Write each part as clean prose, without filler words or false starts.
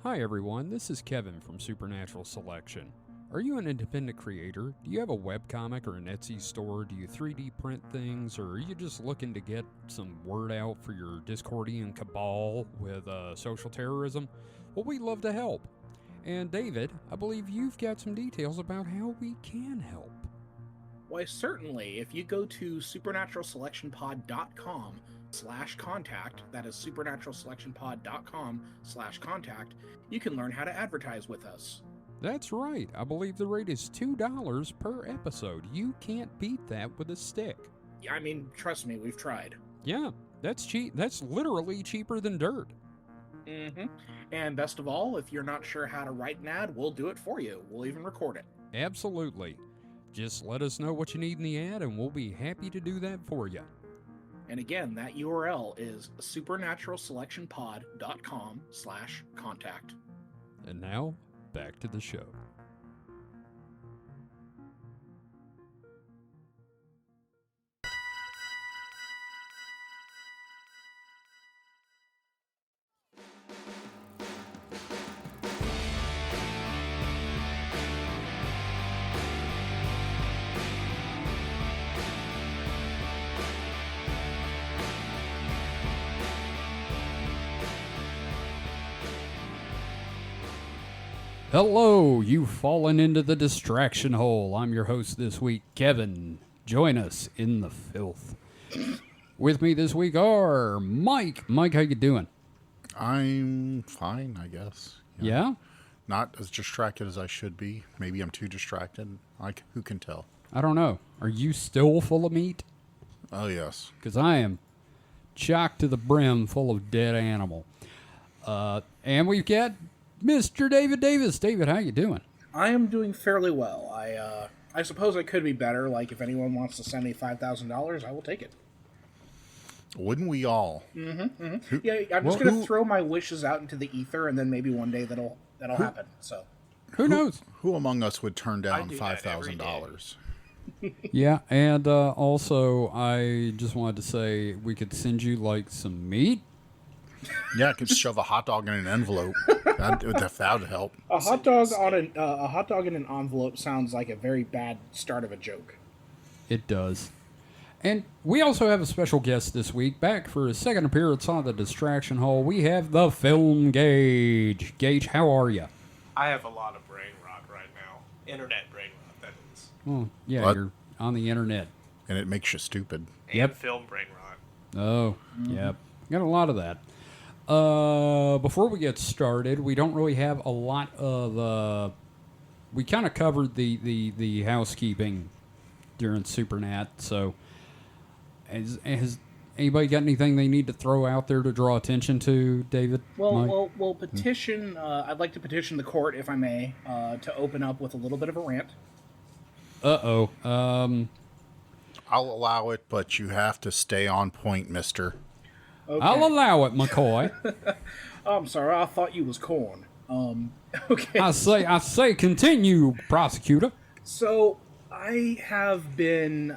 Hi everyone, this is Kevin from Supernatural Selection. Are you an independent creator? Do you have a webcomic or an Etsy store? Do you 3D print things? Or are you just looking to get some word out for your Discordian cabal with social terrorism? Well, we'd love to help. And David, I believe you've got some details about how we can help. Why, certainly. If you go to supernaturalselectionpod.com/contact, that is supernaturalselectionpod.com/contact, you can learn how to advertise with us. That's right. I believe the rate is $2 per episode. You can't beat that with a stick. I mean, trust me, we've tried. Yeah, that's cheap. That's literally cheaper than dirt. Mm-hmm. And best of all, if you're not sure how to write an ad, we'll do it for you. We'll even record it. Absolutely. Just let us know what you need in the ad, and we'll be happy to do that for you. And again, that URL is supernaturalselectionpod.com/contact. And now, back to the show. Hello, you've fallen into the distraction hole. I'm your host this week, Kevin. Join us in the filth. With me this week are Mike. Mike, how you doing? I'm fine, I guess. Yeah? Not as distracted as I should be. Maybe I'm too distracted. Who can tell? I don't know. Are you still full of meat? Oh, yes. Because I am chocked to the brim full of dead animal. And we've got Mr. David Davis. David, how you doing? I am doing fairly well. I suppose I could be better. Like, if anyone wants to send me $5,000, I will take it. Wouldn't we all? Mm-hmm. Yeah, I'm just going to throw my wishes out into the ether, and then maybe one day that'll happen. So, who knows? Who among us would turn down $5,000? Yeah, and also, I just wanted to say we could send you, like, some meat. Yeah, I could shove a hot dog in an envelope. That would help. A hot dog in an envelope sounds like a very bad start of a joke. It does. And we also have a special guest this week. Back for his second appearance on the Distraction Hole, we have the FilmGage. Gage, how are you? I have a lot of brain rot right now. Internet brain rot, that is. Oh, yeah, What? You're on the internet. And it makes you stupid. Yep. And film brain rot. Oh, yep. Got a lot of that. Before we get started, we don't really have a lot of, we kind of covered the housekeeping during Supernat, so has anybody got anything they need to throw out there to draw attention to, David? Well, petition, I'd like to petition the court, if I may, to open up with a little bit of a rant. Uh-oh. I'll allow it, but you have to stay on point, mister. Okay. I'll allow it, McCoy. I'm sorry, I thought you was corn. Okay. I say, continue, prosecutor. So, I have been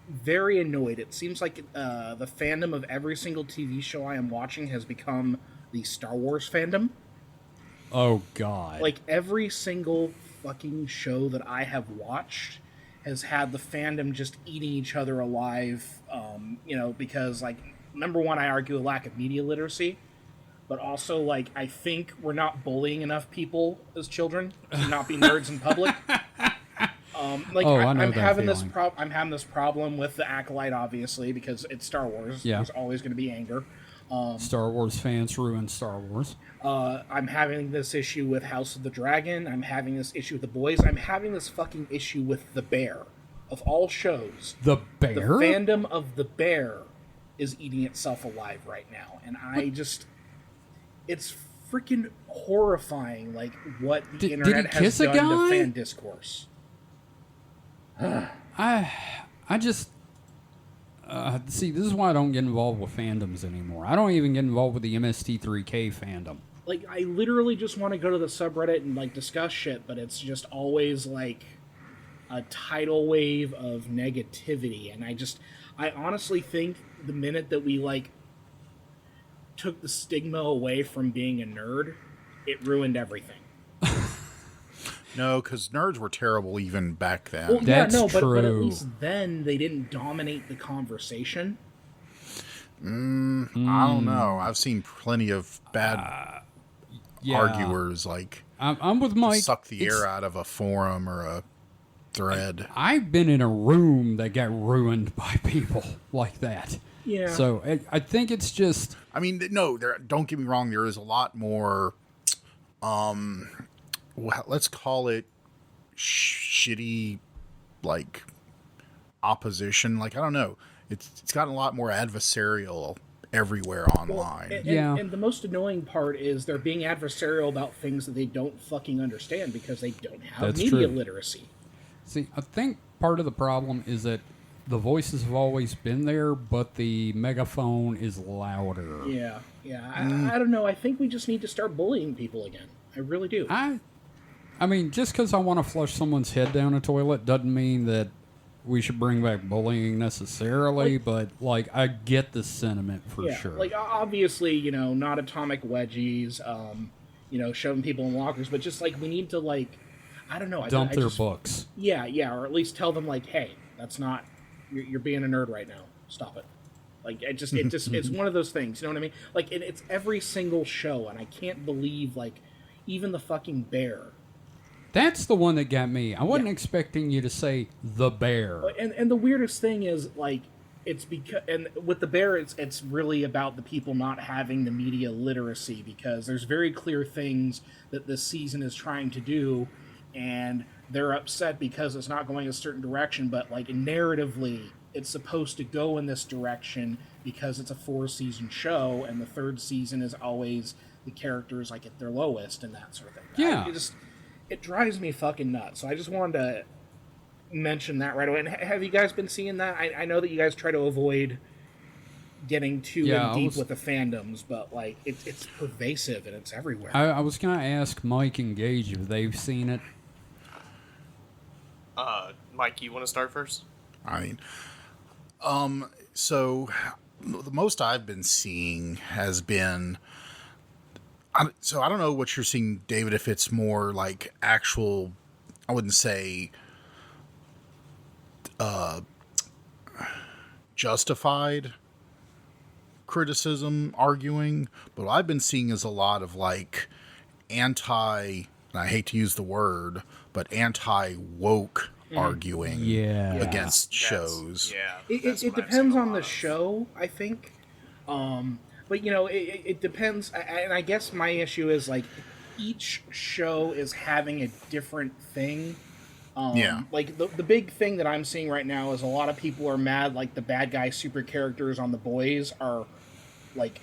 very annoyed. It seems like the fandom of every single TV show I am watching has become the Star Wars fandom. Oh, God. Like, every single fucking show that I have watched has had the fandom just eating each other alive, because, like, number one, I argue a lack of media literacy, but also, like, I think we're not bullying enough people as children to not be nerds in public. I'm having this problem with the Acolyte, obviously, because it's Star Wars. Yeah. There's always going to be anger. Star Wars fans ruin Star Wars. I'm having this issue with House of the Dragon. I'm having this issue with The Boys. I'm having this fucking issue with The Bear. Of all shows, The Bear? the fandom of The Bear is eating itself alive right now. And it's freaking horrifying, like, what the internet has done to fan discourse. I just... see, this is why I don't get involved with fandoms anymore. I don't even get involved with the MST3K fandom. Like, I literally just want to go to the subreddit and, like, discuss shit, but it's just always, like, a tidal wave of negativity. And I honestly think the minute that we, like, took the stigma away from being a nerd, it ruined everything. No, because nerds were terrible even back then. Well, That's but at true. least then they didn't dominate the conversation. I don't know. I've seen plenty of bad arguers like I'm with Mike. suck the air out of a forum or a thread. I've been in a room that got ruined by people like that. Yeah. So I think it's just... I mean, no, don't get me wrong. There is a lot more, let's call it shitty, like, opposition. Like, I don't know. It's gotten a lot more adversarial everywhere online. And the most annoying part is they're being adversarial about things that they don't fucking understand because they don't have That's media true. literacy. See, I think part of the problem is that the voices have always been there, but the megaphone is louder. Yeah. I don't know. I think we just need to start bullying people again. I really do. I mean, just because I want to flush someone's head down a toilet doesn't mean that we should bring back bullying necessarily, but, like, I get the sentiment for sure. Like, obviously, not atomic wedgies, shoving people in lockers, but just, like, we need to, like, I don't know. Dump their books. Yeah, or at least tell them, like, hey, that's not, you're being a nerd right now. Stop it. Like, it's one of those things, you know what I mean? Like, it's every single show, and I can't believe, like, even the fucking bear. That's the one that got me. I wasn't expecting you to say the bear. And the weirdest thing is, like, it's because, and with the bear, it's really about the people not having the media literacy, because there's very clear things that this season is trying to do, and they're upset because it's not going a certain direction, but, like, narratively, it's supposed to go in this direction because it's a 4-season show, and the 3rd season is always the characters, like, at their lowest and that sort of thing. Yeah. It drives me fucking nuts. So I just wanted to mention that right away. And have you guys been seeing that? I know that you guys try to avoid getting too in deep with the fandoms, but, like, it's pervasive and it's everywhere. I was going to ask Mike and Gage if they've seen it. Mike, you want to start first? I mean, so the most I've been seeing has been... So I don't know what you're seeing, David, if it's more like actual, I wouldn't say justified criticism, arguing, but what I've been seeing is a lot of like and I hate to use the word, but anti-woke arguing against shows. It depends on the show, I think. But, it depends, and I guess my issue is, like, each show is having a different thing. Like, the big thing that I'm seeing right now is a lot of people are mad, like, the bad guy super characters on The Boys are, like,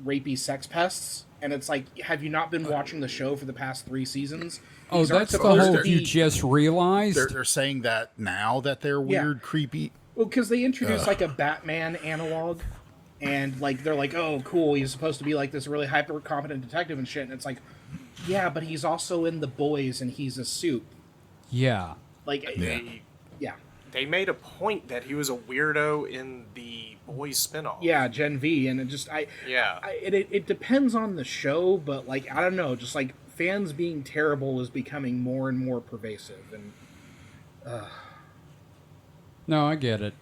rapey sex pests. And it's like, have you not been watching the show for the past 3 seasons? These that's the whole you just realized? They're saying that now that they're weird, creepy. Well, because they introduced, like, a Batman analog. And, like, they're like, oh, cool, he's supposed to be, like, this really hyper-competent detective and shit. And it's like, yeah, but he's also in The Boys, and he's a soup. Yeah. Like, They made a point that he was a weirdo in the Boys spinoff. Yeah, Gen V, and it just, it depends on the show, but, like, I don't know, just, like, fans being terrible is becoming more and more pervasive, and, No, I get it.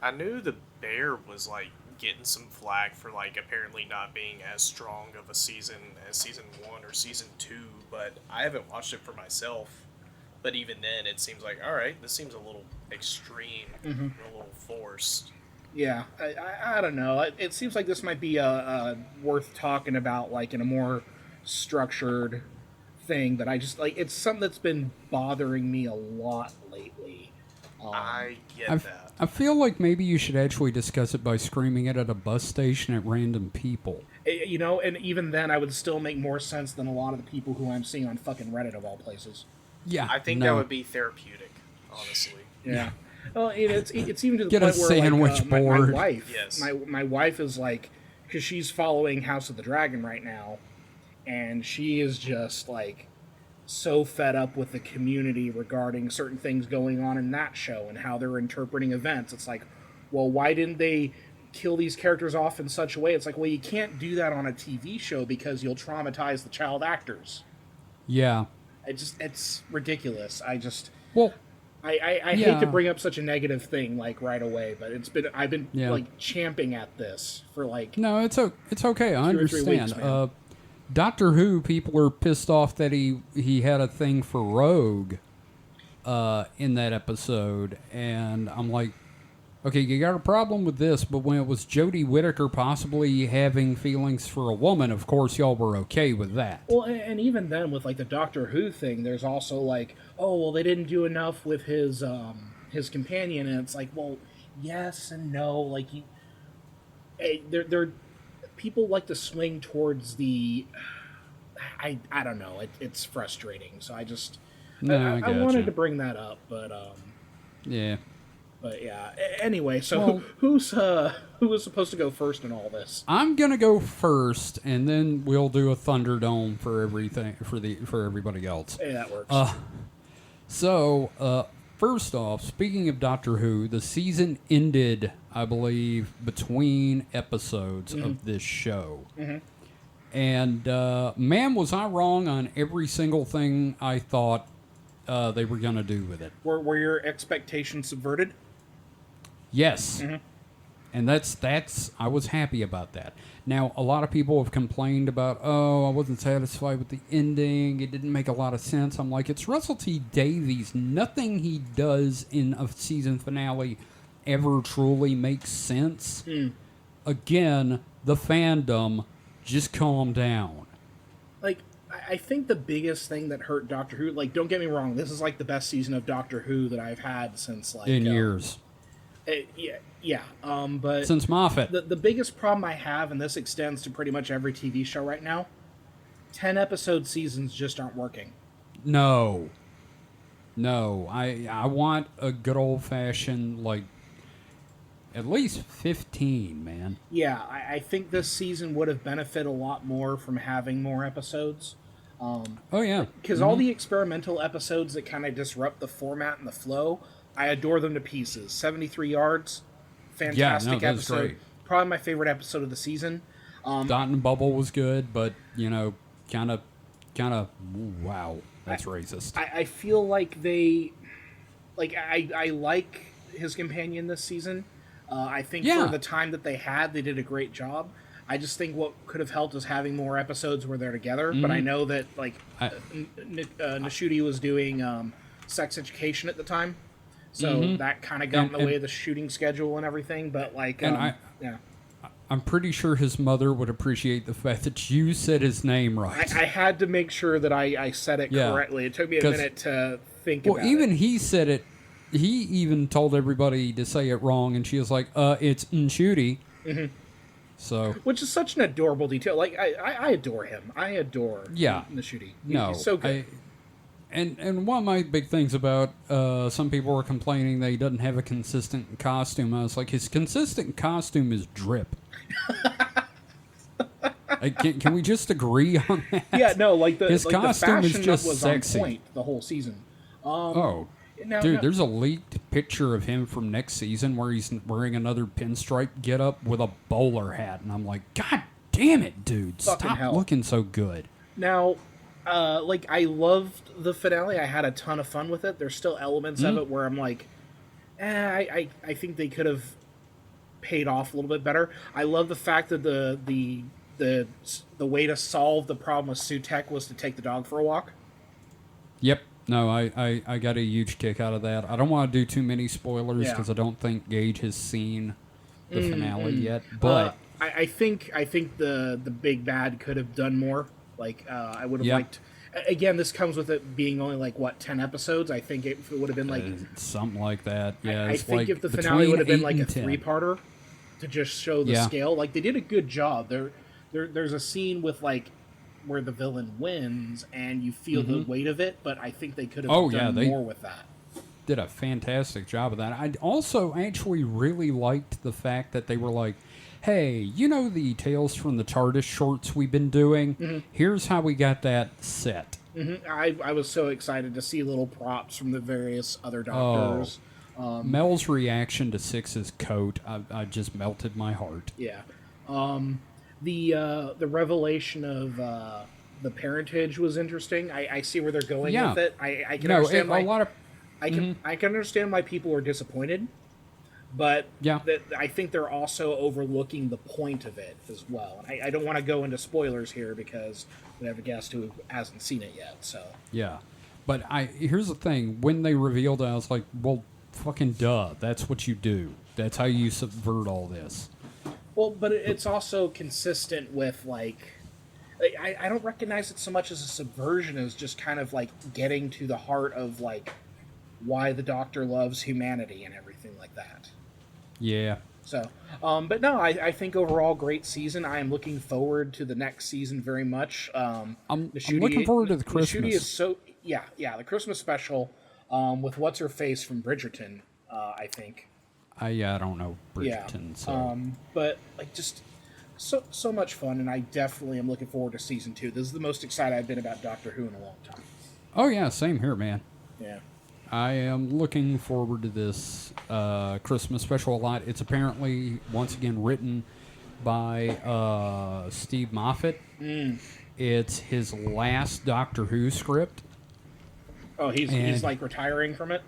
I knew the bear was, like, getting some flack for, like, apparently not being as strong of a season as season 1 or season 2, but I haven't watched it for myself. But even then, it seems like, all right, this seems a little extreme, a little forced. Yeah, I don't know. It seems like this might be worth talking about, like, in a more structured thing, but I just, like, it's something that's been bothering me a lot lately. I get that. I feel like maybe you should actually discuss it by screaming it at a bus station at random people. And even then, I would still make more sense than a lot of the people who I'm seeing on fucking Reddit of all places. Yeah, I think that would be therapeutic, honestly. Yeah. Well, it's even to the Get point a where, sandwich like, board. my wife, Yes. my wife is like, because she's following House of the Dragon right now, and she is just like so fed up with the community regarding certain things going on in that show and how they're interpreting events. It's like, well, why didn't they kill these characters off in such a way. It's like, well, you can't do that on a TV show because you'll traumatize the child actors. Yeah. It's ridiculous. I Yeah. hate to bring up such a negative thing like right away, but I've been like champing at this for like No, it's okay. I 2 or 3 weeks, understand. man. Doctor Who people are pissed off that he had a thing for Rogue in that episode, and I'm like, okay, you got a problem with this, but when it was Jodie Whittaker possibly having feelings for a woman, of course y'all were okay with that. Well, and even then with like the Doctor Who thing, there's also like, oh well, they didn't do enough with his companion, and it's like, well, yes and no. Like they're people like to swing towards the. I don't know. It's frustrating. So I just I wanted to bring that up, but yeah. But yeah. Anyway, so who was supposed to go first in all this? I'm gonna go first, and then we'll do a Thunderdome for everything for everybody else. Hey, that works. First off, speaking of Doctor Who, the season ended, I believe, between episodes of this show. Mm-hmm. And man, was I wrong on every single thing I thought they were gonna do with it. Were your expectations subverted? Yes. Mm-hmm. And that's I was happy about that. Now, a lot of people have complained about, I wasn't satisfied with the ending. It didn't make a lot of sense. I'm like, it's Russell T Davies. Nothing he does in a season finale ever truly makes sense. Again, the fandom, just calm down. Like, I think the biggest thing that hurt Doctor Who, like, don't get me wrong, this is like the best season of Doctor Who that I've had since like in years. But since Moffat. The biggest problem I have, and this extends to pretty much every TV show right now, 10-episode seasons just aren't working. No, I want a good old-fashioned, like, at least 15, man. Yeah, I think this season would have benefited a lot more from having more episodes. Because all the experimental episodes that kind of disrupt the format and the flow, I adore them to pieces. 73 Yards, fantastic episode. Great. Probably my favorite episode of the season. Dot and Bubble was good, but, kind of, wow, that's racist. I feel like they, I like his companion this season. I think for the time that they had, they did a great job. I just think what could have helped is having more episodes where they're together. But I know that, Nashuti was doing Sex Education at the time. So that kind of got in the way of the shooting schedule and everything. But, I'm pretty sure his mother would appreciate the fact that you said his name right. I had to make sure that I said it correctly. It took me a minute to think about it. Well, even he said it. He even told everybody to say it wrong, and she was like, it's Nshuti. Mm-hmm. So, which is such an adorable detail. Like, I adore him. I adore Nshuti. He's so good. And one of my big things about some people were complaining that he doesn't have a consistent costume. I was like, his consistent costume is drip. Can we just agree on that? Yeah, no, his costume the is just was sexy. On point the whole season. There's a leaked picture of him from next season where he's wearing another pinstripe getup with a bowler hat, and I'm like, God damn it, dude! Stop looking so good. Now, I loved the finale. I had a ton of fun with it. There's still elements of it where I'm like, I think they could have paid off a little bit better. I love the fact that the way to solve the problem with Sutek was to take the dog for a walk. Yep. No, I got a huge kick out of that. I don't want to do too many spoilers because I don't think Gage has seen the finale yet. But I think the big bad could have done more. I would have liked. Again, this comes with it being only 10 episodes. I think it would have been something like that. Yeah, I think if the finale would have been a 3-parter to just show the scale, they did a good job. There's a scene with where the villain wins and you feel the weight of it, but I think they could have done more with that. Did a fantastic job of that. I also actually really liked the fact that they were like, hey, the Tales from the TARDIS shorts we've been doing? Here's how we got that set. I was so excited to see little props from the various other doctors. Mel's reaction to Six's coat, I just melted my heart. Yeah. The revelation of the parentage was interesting. I see where they're going with it. I can understand why I can understand why people are disappointed, but I think they're also overlooking the point of it as well. And I don't want to go into spoilers here because we have a guest who hasn't seen it yet. So yeah, but here's the thing: when they revealed it, I was like, well, fucking duh, that's what you do. That's how you subvert all this. Well, but it's also consistent with, like I don't recognize it so much as a subversion as just kind of, like, getting to the heart of, like, why the Doctor loves humanity and everything like that. Yeah. So, but no, I think overall great season. I am looking forward to the next season very much. I'm looking forward to the Christmas. Is so, the Christmas special with What's-Her-Face from Bridgerton, I think. I don't know Bridgerton. So. But like just so much fun, and I definitely am looking forward to season 2. This is the most excited I've been about Doctor Who in a long time. Oh yeah, same here, man. Yeah, I am looking forward to this Christmas special a lot. It's apparently once again written by Steve Moffat. It's his last Doctor Who script. Oh, he's like retiring from it.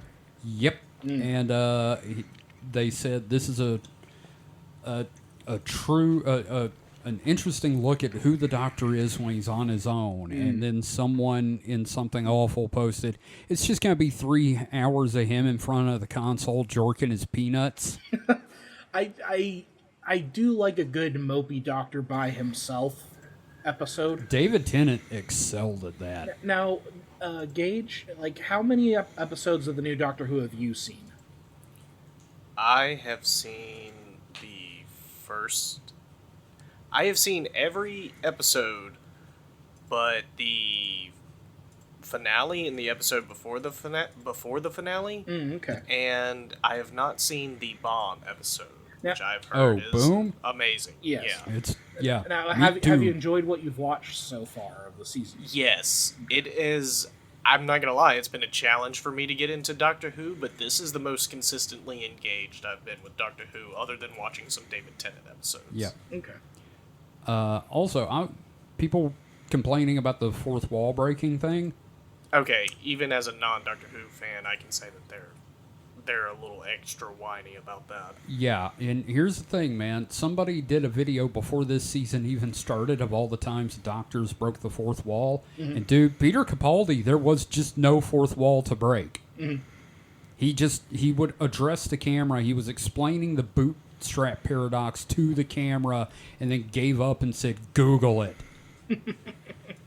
Yep, and they said this is a true an interesting look at who the Doctor is when he's on his own. And then someone in Something Awful posted, it's just going to be 3 hours of him in front of the console jerking his peanuts. I do like a good mopey Doctor by himself episode. David Tennant excelled at that. Now, Gage, like, how many episodes of the new Doctor Who have you seen? I have seen the first. I have seen every episode, but the finale and the episode before the finale. Okay. And I have not seen the Bond episode, which I've heard is amazing. Yes. Yeah. Now, have you enjoyed what you've watched so far of the season? Yes, it is. I'm not gonna lie, it's been a challenge for me to get into Doctor Who, but this is the most consistently engaged I've been with Doctor Who, other than watching some David Tennant episodes. Yeah. Okay. Also, people complaining about the fourth wall breaking thing. Okay, even as a non-Doctor Who fan, I can say that they're a little extra whiny about that. Yeah, and here's the thing, man. Somebody did a video before this season even started of all the times doctors broke the fourth wall. And dude, Peter Capaldi, there was just no fourth wall to break. He would address the camera. He was explaining the bootstrap paradox to the camera and then gave up and said, Google it.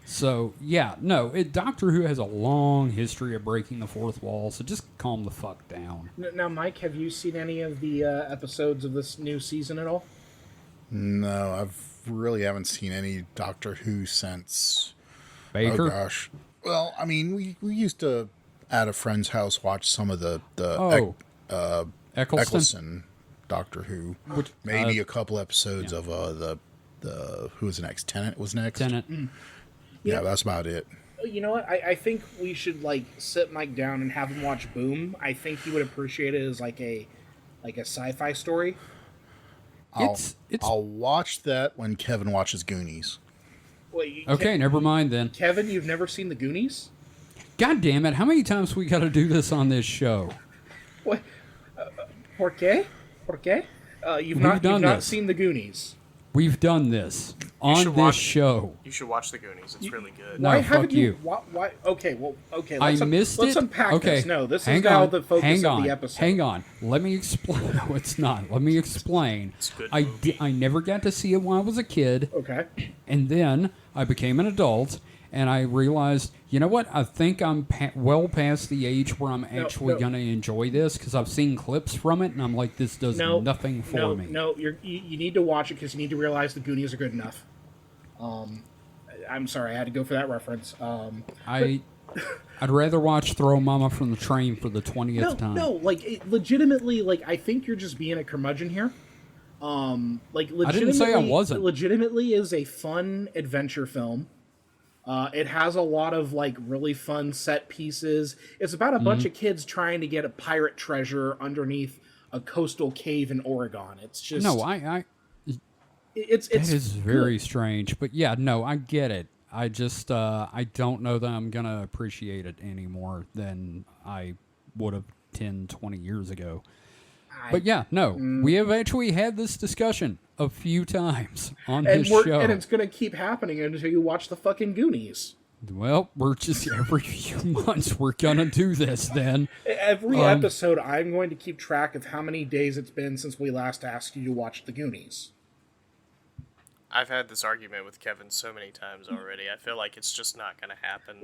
So, yeah, no, Doctor Who has a long history of breaking the fourth wall, so just calm the fuck down. Now, Mike, have you seen any of the episodes of this new season at all? No, I've really haven't seen any Doctor Who since... Baker? Oh, gosh. Well, I mean, we used to, at a friend's house, watch some of the Eccleston Doctor Who. Maybe a couple episodes of who was next? Tennant was next? Tennant. Yeah, that's about it. You know what? I think we should sit Mike down and have him watch Boom. I think he would appreciate it as like a sci-fi story. I'll watch that when Kevin watches Goonies. Wait, okay, never mind then. Kevin, you've never seen the Goonies? God damn it! How many times we got to do this on this show? What? ¿Por qué? ¿Por qué? You've not seen the Goonies. We've done this on this show. You should watch the Goonies. It's really good. No, fuck you. Why? Okay, well, okay. Let's unpack this. No, this is now the focus of the episode. Hang on. Let me explain. No, it's not. Let me explain. It's a good I never got to see it when I was a kid. Okay. And then I became an adult, and I realized, you know what? I think I'm well past the age where I'm actually going to enjoy this, because I've seen clips from it, and I'm like, this does nothing for me. No, you need to watch it because you need to realize the Goonies are good enough. I'm sorry, I had to go for that reference. I'd rather watch Throw Mama from the Train for the 20th time. No, legitimately, I think you're just being a curmudgeon here. I didn't say I wasn't. Legitimately is a fun adventure film. It has a lot of like really fun set pieces. It's about a bunch of kids trying to get a pirate treasure underneath a coastal cave in Oregon. It's just it's that is very strange. But yeah, no, I get it. I just I don't know that I'm gonna appreciate it any more than I would have 10, 20 years ago. But yeah, no, we have actually had this discussion a few times on this show. And it's going to keep happening until you watch the fucking Goonies. Well, we're just every few months we're going to do this then. Every episode, I'm going to keep track of how many days it's been since we last asked you to watch the Goonies. I've had this argument with Kevin so many times already. I feel like it's just not going to happen.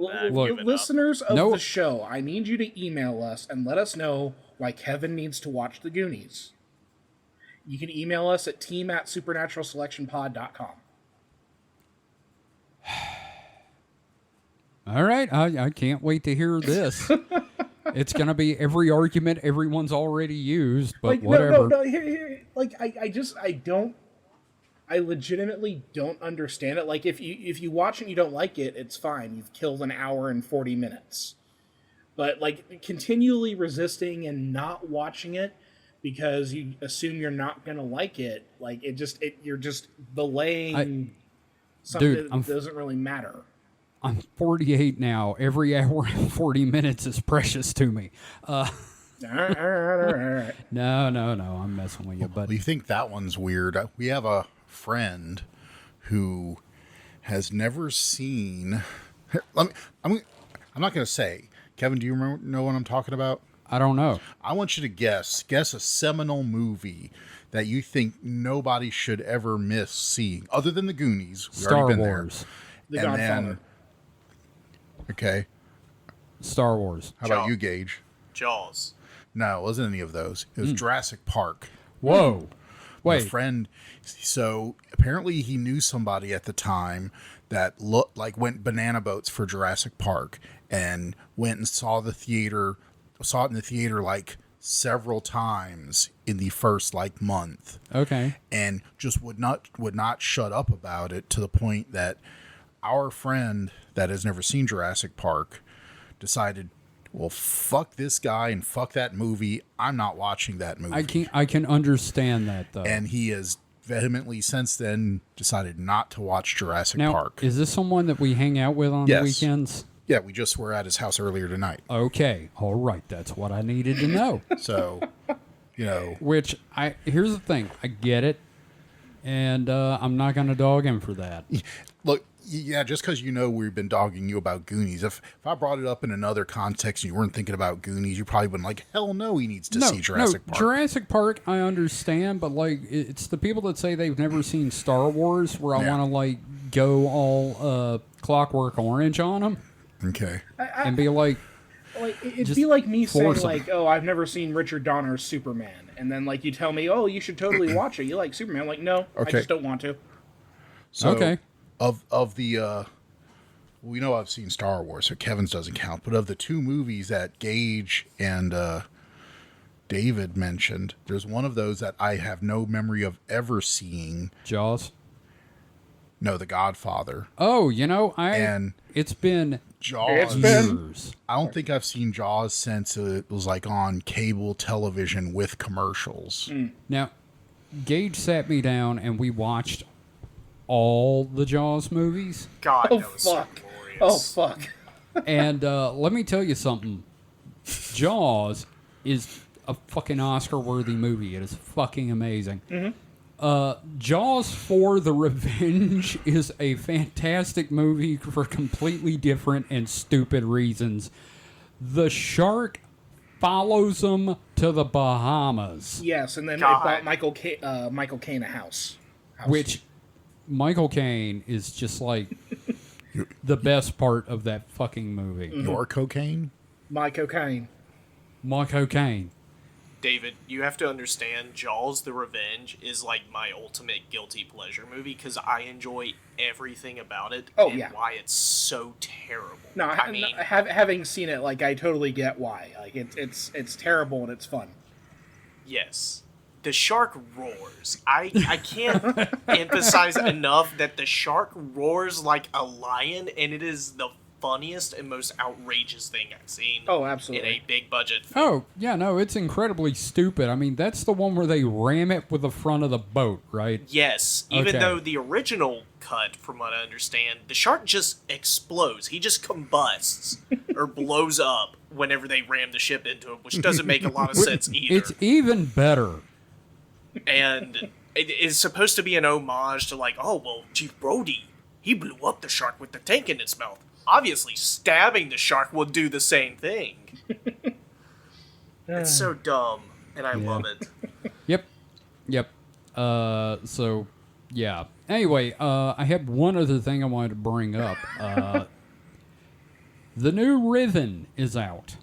Listeners of the show, I need you to email us and let us know why Kevin needs to watch the Goonies. You can email us at team@supernaturalselectionpod.com. All right, I can't wait to hear this. It's going to be every argument everyone's already used, but whatever. No, here, like, I legitimately don't understand it. Like, if you watch it and you don't like it, it's fine. You've killed an hour and 40 minutes. But, like, continually resisting and not watching it because you assume you're not going to like it, like, you're just delaying something that doesn't really matter. I'm 48 now. Every hour and 40 minutes is precious to me. All right. No, I'm messing with you. But you think that one's weird? We have a friend who has never seen. I'm not going to say. Kevin, do you know what I'm talking about? I don't know. I want you to guess a seminal movie that you think nobody should ever miss seeing, other than the Goonies. Star Wars. The Godfather. Okay. Star Wars. How about you, Gage? Jaws. No, it wasn't any of those. It was Jurassic Park. Whoa. Wait. My friend, so apparently he knew somebody at the time that went banana boats for Jurassic Park and went and saw it in the theater like several times in the first like month. Okay. And just would not shut up about it, to the point that our friend that has never seen Jurassic Park decided, well, fuck this guy and fuck that movie. I'm not watching that movie. I can understand that, though. And he has vehemently since then decided not to watch Jurassic Park. Is this someone that we hang out with on the weekends? Yeah, we just were at his house earlier tonight. Okay. All right. That's what I needed to know. So, Which, here's the thing. I get it. And I'm not going to dog him for that. Look, yeah, just because we've been dogging you about Goonies. If I brought it up in another context and you weren't thinking about Goonies, you probably wouldn't like, hell no, he needs to see Jurassic Park. Jurassic Park, I understand, but like it's the people that say they've never seen Star Wars where I want to like go all Clockwork Orange on them. Okay. And be like... it'd be like me saying, like, oh, I've never seen Richard Donner's Superman. And then, like, you tell me, oh, you should totally watch it. You like Superman. I'm like, no, I just don't want to. So, of the, we know I've seen Star Wars, so Kevin's doesn't count. But of the two movies that Gage and David mentioned, there's one of those that I have no memory of ever seeing. Jaws? No, The Godfather. Oh, it's been years. I don't think I've seen Jaws since it was like on cable television with commercials. Now, Gage sat me down and we watched all the Jaws movies. God, that was so glorious. Oh, fuck. And let me tell you something. Jaws is a fucking Oscar-worthy movie. It is fucking amazing. Mm-hmm. Jaws 4: The Revenge is a fantastic movie for completely different and stupid reasons. The shark follows them to the Bahamas. Yes, and then it bought Michael Caine a house. Which Michael Caine is just like the best part of that fucking movie. Your cocaine? My cocaine. David, you have to understand, Jaws the Revenge is like my ultimate guilty pleasure movie because I enjoy everything about it why it's so terrible. No, I mean, having seen it, like, I totally get why. Like, it's terrible and it's fun. Yes. the shark roars. I can't emphasize enough that the shark roars like a lion, and it is the funniest and most outrageous thing I've seen. Oh, absolutely. In a big budget film. Oh, yeah, no, it's incredibly stupid. I mean, that's the one where they ram it with the front of the boat, right? Yes, even Okay. though the original cut, from what I understand, the shark just explodes. He just combusts or blows up whenever they ram the ship into him, which doesn't make a lot of sense either. It's even better. And it is supposed to be an homage to like, oh, well, Chief Brody, he blew up the shark with the tank in its mouth. Obviously, stabbing the shark will do the same thing. It's so dumb, and I love it. Yep. So, yeah. Anyway, I had one other thing I wanted to bring up. The new Riven is out.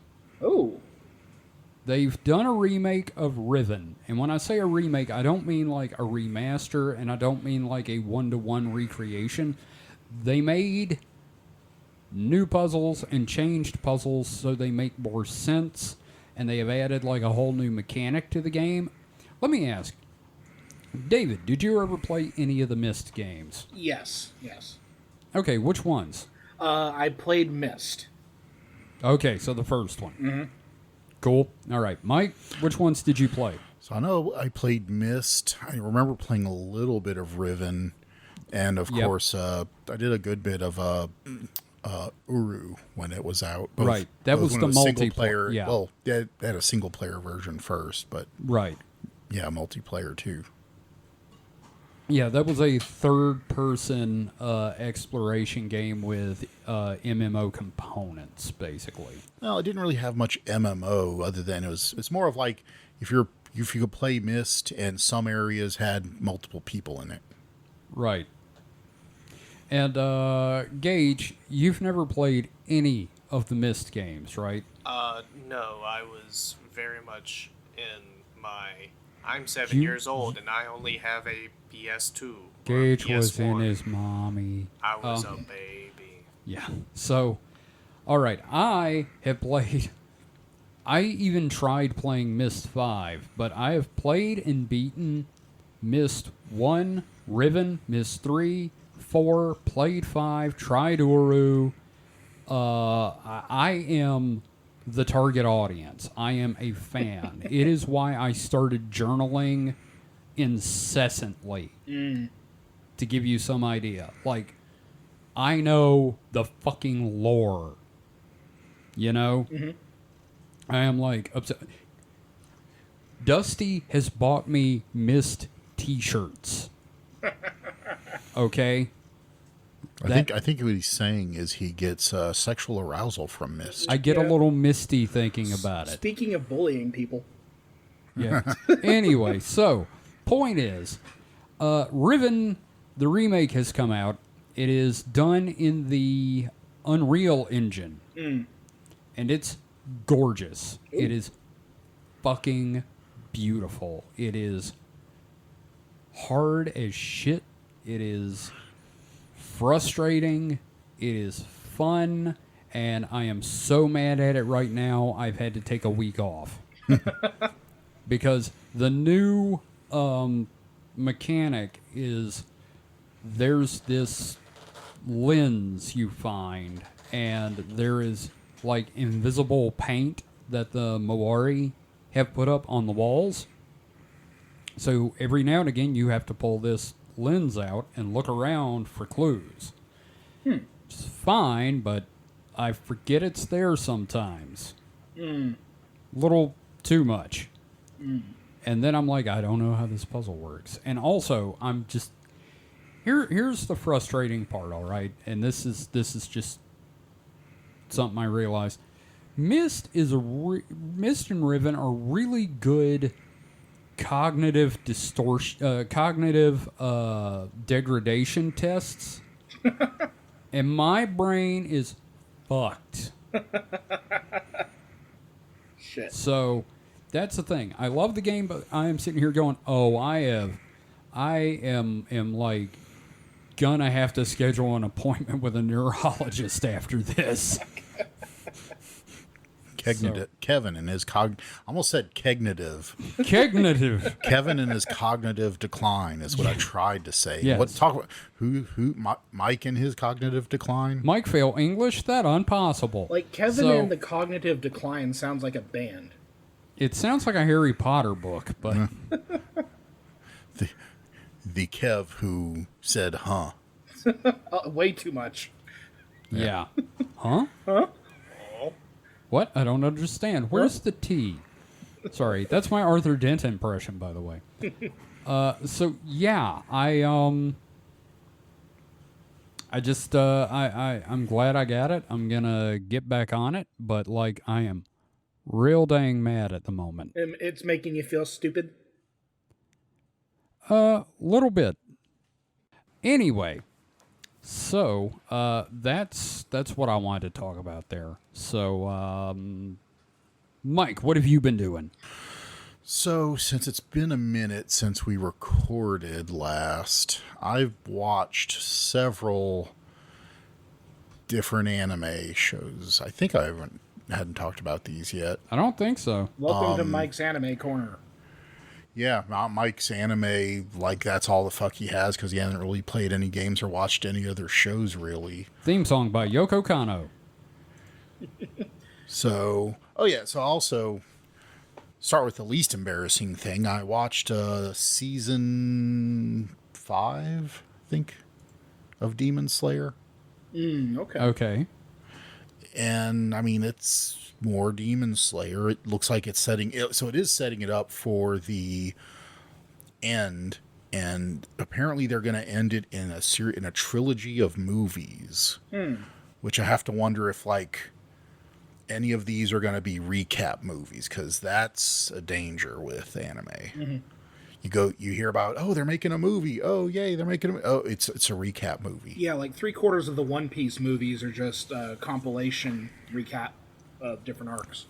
Oh. They've done a remake of Riven. And when I say a remake, I don't mean like a remaster, and I don't mean like a one-to-one recreation. They made new puzzles and changed puzzles so they make more sense, and they have added like a whole new mechanic to the game. Let me ask, David, did you ever play any of the Myst games? Yes. Okay, which ones? I played Myst. Okay, so the first one. Mm-hmm. Cool. All right, Mike, which ones did you play? So I know I played Myst. I remember playing a little bit of Riven, and of course, I did a good bit of Uru when it was out. Right, that was when the it multiplayer. Yeah. Well, they had a single player version first, but Right. yeah, multiplayer too. Yeah, that was a third-person exploration game with MMO components, basically. Well, it didn't really have much MMO other than it's more of like if you could play Myst and some areas had multiple people in it. Right. And Gage, you've never played any of the Myst games, right? No, I was very much in my... I'm 7 years old, and I only have a PS2. Gage PS1. was in his mommy. I was a baby. Yeah. So, all right. I have played... I even tried playing Myst 5, but I have played and beaten Myst 1, Riven, Myst 3, 4, played 5, tried Uru. I am the target audience. I am a fan. It is why I started journaling incessantly. To give you some idea. Like, I know the fucking lore. You know? Mm-hmm. I am like upset. Dusty has bought me Myst t-shirts. Okay? I think what he's saying is he gets sexual arousal from Myst. I get a little misty thinking about it. Speaking of bullying people. Yeah. Anyway, so, point is, Riven, the remake has come out. It is done in the Unreal Engine. And it's gorgeous. Ooh. It is fucking beautiful. It is hard as shit. It is frustrating. It is fun. And I am so mad at it right now, I've had to take a week off. Because the new mechanic is there's this lens you find, and there is like invisible paint that the Moari have put up on the walls. So every now and again you have to pull this lens out and look around for clues. It's fine, but I forget it's there sometimes. Little too much. And then I'm like, I don't know how this puzzle works. And also, I'm just... Here's the frustrating part, all right? And this is just something I realized. Myst and Riven are really good cognitive degradation tests. And my brain is fucked. Shit. So... that's the thing. I love the game, but I am sitting here going, oh, I am like gonna have to schedule an appointment with a neurologist after this. Kevin and his almost said cognitive. Cognitive. Kevin and his cognitive decline is what I tried to say. Yes. What talk about Mike and his cognitive decline? Mike fail English? That impossible. Like Kevin and the cognitive decline sounds like a band. It sounds like a Harry Potter book, but the Kev who said huh. Way too much. Yeah. Huh? Huh? What? I don't understand. Where's the T? Sorry, that's my Arthur Dent impression, by the way. So yeah, I'm glad I got it. I'm gonna get back on it, but like I am real dang mad at the moment. It's making you feel stupid? Little bit. Anyway, so that's what I wanted to talk about there. So, Mike, what have you been doing? So, since it's been a minute since we recorded last, I've watched several different anime shows. I think I hadn't talked about these yet. I don't think so. Welcome to Mike's Anime Corner. Yeah, not Mike's anime, like that's all the fuck he has because he hasn't really played any games or watched any other shows, really. Theme song by Yoko Kanno. So, so also start with the least embarrassing thing. I watched season 5, I think, of Demon Slayer. Okay. Okay. And I mean, it's more Demon Slayer. It looks like it's setting it up for the end, and apparently they're going to end it in a trilogy of movies. Which I have to wonder if like any of these are going to be recap movies, because that's a danger with anime. Mm-hmm. You hear about, they're making a movie. Oh, yay, they're making it's a recap movie. Yeah, like 3/4 of the One Piece movies are just compilation recap of different arcs.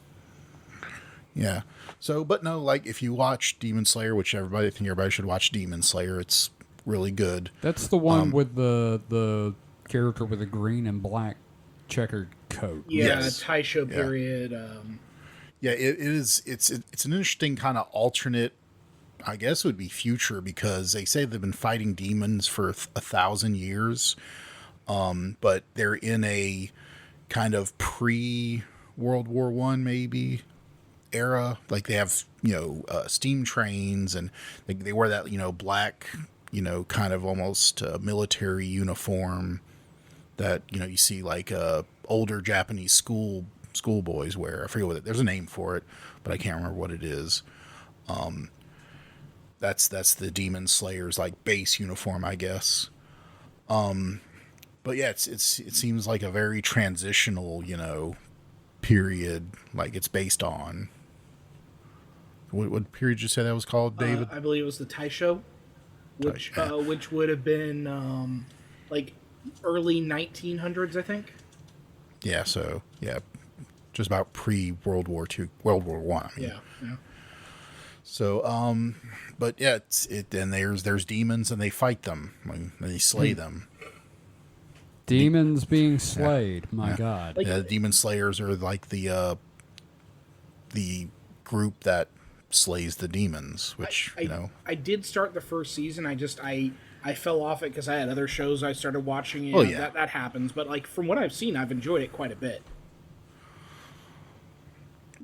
Yeah. So, but no, like if you watch Demon Slayer, which I think everybody should watch Demon Slayer. It's really good. That's the one with the character with a green and black checkered coat. Yeah, yes. Taisho period. Yeah, it is. It's an interesting kind of alternate. I guess it would be future, because they say they've been fighting demons for 1,000 years, but they're in a kind of pre-World War I maybe era. Like they have steam trains, and they wear that black kind of almost military uniform that you see like older Japanese schoolboys wear. I forget there's a name for it, but I can't remember what it is. That's the Demon Slayer's like base uniform, I guess. But yeah, it seems like a very transitional, period. Like it's based on what period did you say that was called, David? I believe it was the Taisho, which would have been like early 1900s, I think. Yeah. So yeah, just about pre-World War II, World War I. Yeah. So, but yeah, then there's demons, and they fight them, and they slay them. Demons being slayed. My God. Like, Demon Slayers are like the group that slays the demons, which I did start the first season. I fell off it because I had other shows I started watching. And that happens. But like from what I've seen, I've enjoyed it quite a bit.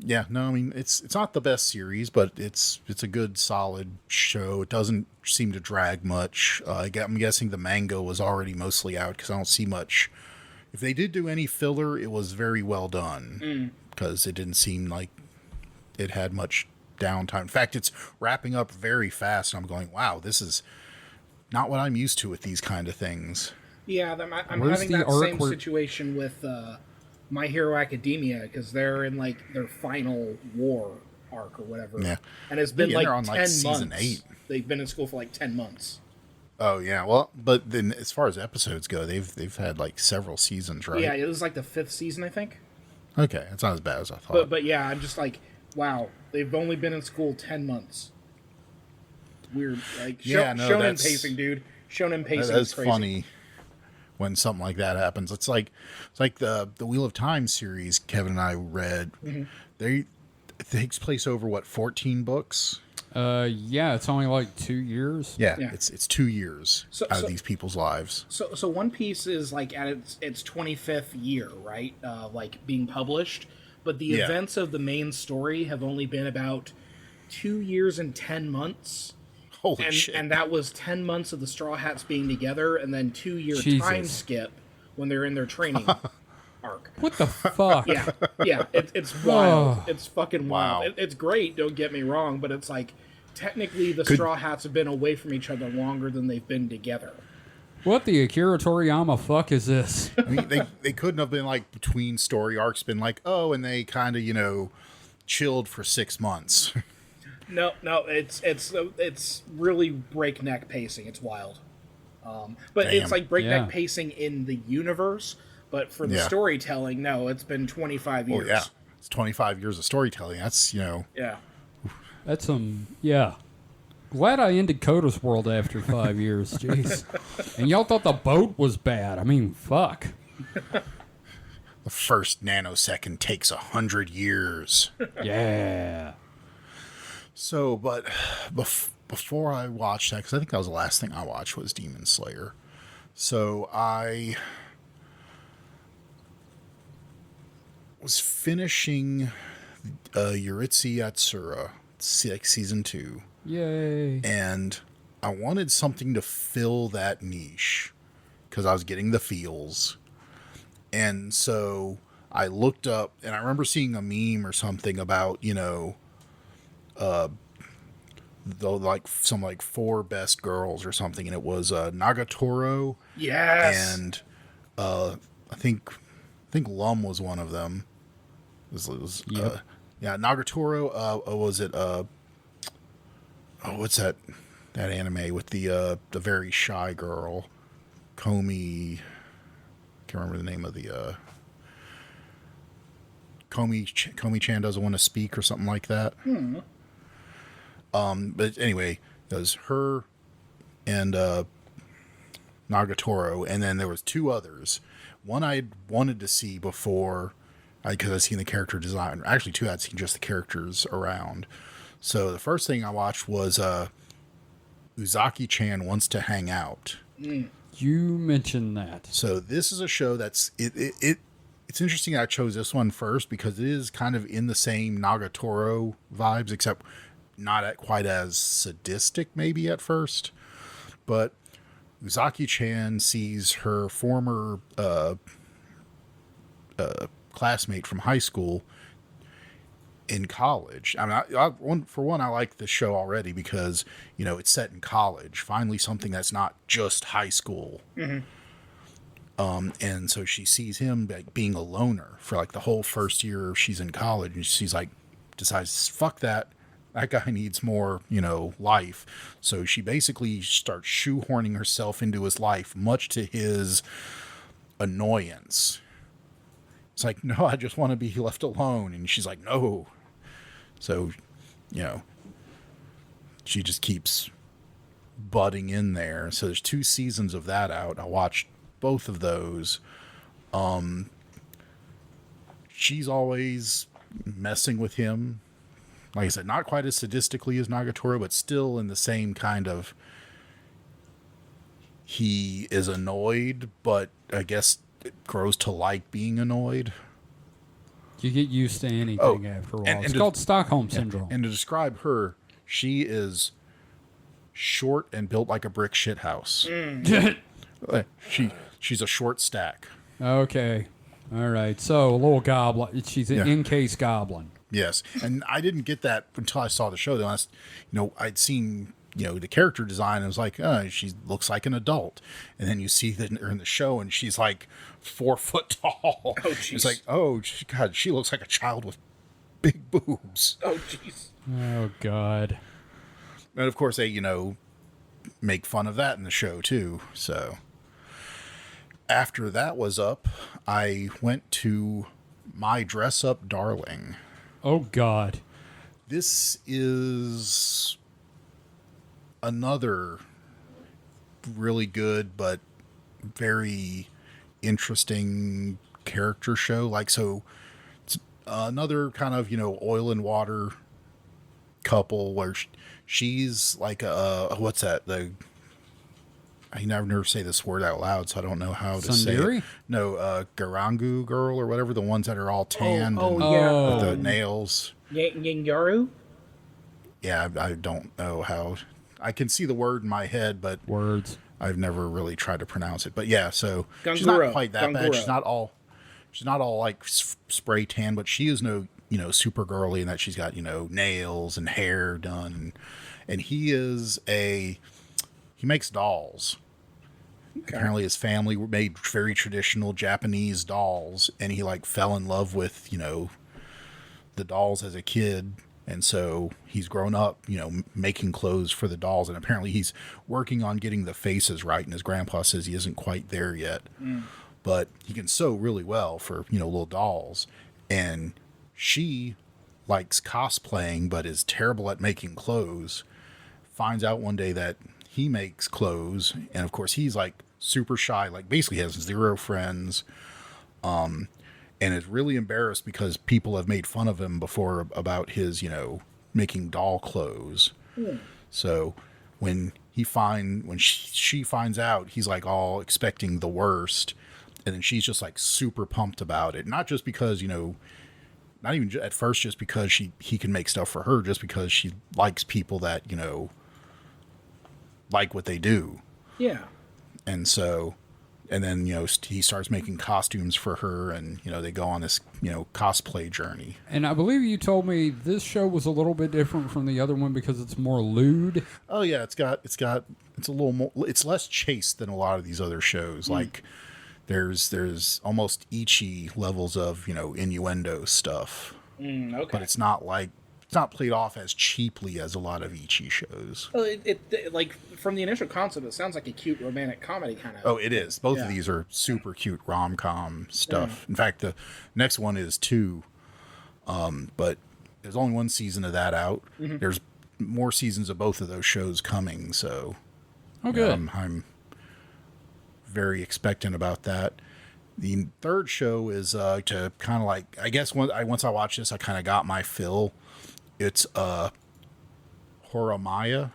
Yeah, no, I mean it's not the best series, but it's a good solid show. It doesn't seem to drag much. I'm guessing the manga was already mostly out, because I don't see much. If they did do any filler, it was very well done, because it didn't seem like it had much downtime. In fact, it's wrapping up very fast, and I'm going, wow, this is not what I'm used to with these kind of things. Yeah, I'm having that same situation with My Hero Academia, because they're in like their final war arc or whatever. Yeah. And it's been like 10 months. Season 8. They've been in school for like 10 months. Oh yeah. Well, but then as far as episodes go, they've had like several seasons, right? Yeah, it was like the 5th season, I think. Okay, it's not as bad as I thought. But yeah, I'm just like, wow, they've only been in school 10 months. Weird. Like shonen pacing, dude. Shonen pacing is crazy. Funny. when something like that happens. It's like the Wheel of Time series Kevin and I read. It takes place over 14 books. Yeah, it's only like 2 years. Yeah. It's 2 years out of these people's lives. So One Piece is like at its 25th year, right? Like being published, but the events of the main story have only been about 2 years and 10 months. Holy shit! And that was 10 months of the Straw Hats being together, and then 2 year time skip when they're in their training arc. What the fuck? Yeah, it's wild. It's fucking wild. Wow. It's great, don't get me wrong, but it's like, technically the Straw Hats have been away from each other longer than they've been together. What the Akira Toriyama fuck is this? I mean, they couldn't have been like between story arcs, been like, oh, and they kind of, chilled for 6 months. No, it's really breakneck pacing. It's wild. But Damn. it's like breakneck pacing in the universe, but for the Yeah. storytelling, no, it's been 25 years. Well, yeah. It's 25 years of storytelling. That's, Yeah. That's Glad I ended Coda's World after 5 years. Jeez. And y'all thought the boat was bad. I mean, fuck. the first nanosecond takes 100 years. Yeah. So, but before I watched that, because I think that was the last thing I watched was Demon Slayer. So I was finishing Yuritsu Yatsura, like season 2. Yay. And I wanted something to fill that niche because I was getting the feels. And so I looked up, and I remember seeing a meme or something about, some 4 best girls or something, and it was Nagatoro. Yes. And I think Lum was one of them. Yep. Nagatoro. Was it? What's that anime with the very shy girl, Komi? Can't remember the name of the Komi-chan doesn't want to speak or something like that. But anyway, it was her and Nagatoro, and then there was 2 others. One I'd wanted to see before, because I'd seen the character design. Actually, 2 I'd seen just the characters around. So the first thing I watched was Uzaki-Chan Wants to Hang Out. You mentioned that. So this is a show that's it's interesting I chose this one first because it is kind of in the same Nagatoro vibes, except not quite as sadistic maybe at first. But Uzaki-chan sees her former classmate from high school in college. I mean, I like the show already because, it's set in college. Finally, something that's not just high school. And so she sees him being a loner for the whole first year she's in college, and she's decides, fuck that. That guy needs more, life. So she basically starts shoehorning herself into his life, much to his annoyance. It's like, no, I just want to be left alone. And she's like, no. So, she just keeps butting in there. So there's 2 seasons of that out. I watched both of those. She's always messing with him. Like I said, not quite as sadistically as Nagatoro, but still in the same kind of, he is annoyed, but I guess it grows to like being annoyed. You get used to anything after a while. It's called Stockholm Syndrome. And to describe her, she is short and built like a brick shit house. She's a short stack. Okay. All right. So, a little goblin. She's an in-case goblin. Yes. And I didn't get that until I saw the show. I'd seen, the character design, and I was like, she looks like an adult. And then you see her in the show, and she's 4 foot tall. Oh, jeez. It's like, God, she looks like a child with big boobs. Oh, jeez. Oh, God. And of course, they, make fun of that in the show, too. So after that was up, I went to My Dress Up Darling. Oh, God. This is another really good but very interesting character show. Like, so it's another kind of, oil and water couple where she's like what's that? I never say this word out loud, so I don't know how to say it. No, Garangu girl or whatever, the ones that are all tanned with the nails. Yangaru? Yeah, I don't know how. I can see the word in my head, but I've never really tried to pronounce it. But yeah, so she's not quite that bad. She's not all like spray tan, but she is no, super girly in that she's got, nails and hair done. And he makes dolls. Okay. Apparently his family made very traditional Japanese dolls, and he like fell in love with, the dolls as a kid. And so he's grown up, making clothes for the dolls. And apparently he's working on getting the faces right. And his grandpa says he isn't quite there yet. But he can sew really well for, little dolls. And she likes cosplaying, but is terrible at making clothes. Finds out one day that he makes clothes. And, of course, he's, like, super shy. Like, basically has 0 friends. And is really embarrassed because people have made fun of him before about his, making doll clothes. So when she finds out, he's like all expecting the worst. And then she's just like super pumped about it. Not just because, not even at first just because he can make stuff for her, just because she likes people that, like what they do. Yeah. And so, and then, he starts making costumes for her, and, they go on this, cosplay journey. And I believe you told me this show was a little bit different from the other one because it's more lewd. Oh yeah, it's a little more, it's less chaste than a lot of these other shows. Like there's almost ecchi levels of, innuendo stuff. Okay. But it's not played off as cheaply as a lot of ecchi shows. Well, it like from the initial concept, it sounds like a cute romantic comedy kind of. Oh, it is. Both of these are super cute rom-com stuff. In fact, the next one is 2, but there's only 1 season of that out. There's more seasons of both of those shows coming, so good. I'm very expectant about that. The third show is to kind of like, I guess once I watched this, I kind of got my fill. It's Horimiya.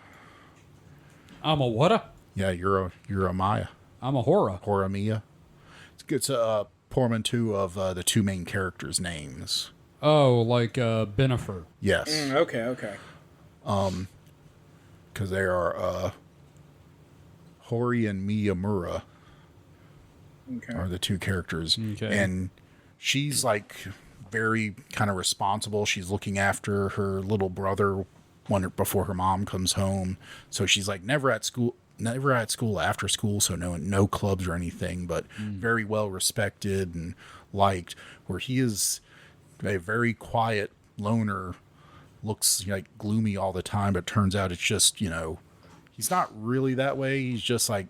I'm a what? Yeah, you're a Maya. I'm a Hora. Horimiya. It's a portmanteau of the 2 main characters' names. Oh, like Benifer. Yes. Okay. Because they are Hori and Miyamura. Okay. Are the 2 characters. Okay. And she's like very kind of responsible. She's looking after her little brother before her mom comes home. So she's like never at school after school. So no clubs or anything, but very well respected and liked, where he is a very quiet loner, looks like gloomy all the time, but turns out it's just, he's not really that way. He's just like,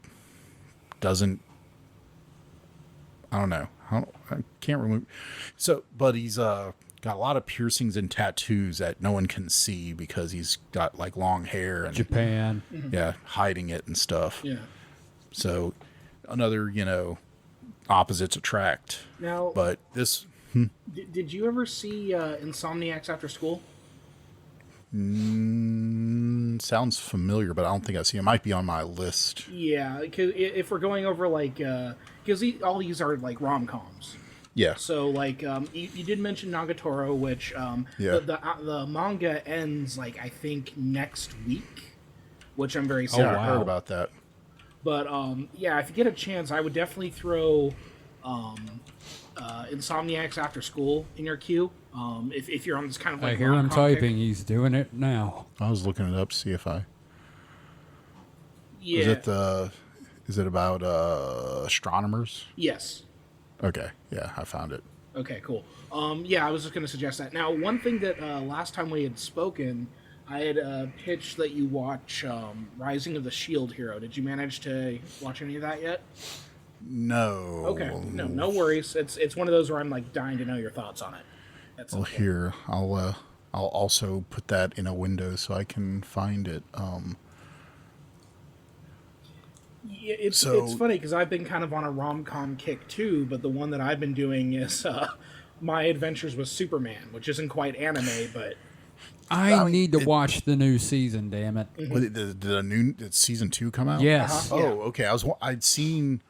I don't know. I can't remember. So, but he's got a lot of piercings and tattoos that no one can see because he's got like long hair and Japan. Yeah, hiding it and stuff. Yeah. So, another, opposites attract. Now, but this. Did you ever see Insomniacs After School? Sounds familiar, but I don't think I've seen it. It might be on my list. Yeah, cause if we're going over like, because all these are like rom-coms. Yeah. So like, you did mention Nagatoro, which the manga ends like I think next week, which I'm very sad. I heard about that. But yeah, if you get a chance, I would definitely throw Insomniacs After School in your queue. If you're on this kind of like I hear him typing. He's doing it now. I was looking it up to see if I. Yeah. Is it about astronomers? Yes. Okay. Yeah, I found it. Okay, cool. Yeah, I was just going to suggest that. Now, one thing that last time we had spoken, I had pitched that you watch Rising of the Shield Hero. Did you manage to watch any of that yet? No. Okay. No worries. It's one of those where I'm like dying to know your thoughts on it. Well, here I'll also put that in a window so I can find it. It's funny because I've been kind of on a rom-com kick too, but the one that I've been doing is My Adventures with Superman, which isn't quite anime, but I need to watch the new season. Damn it! Did season 2 come out? Yes. Oh, okay. I'd seen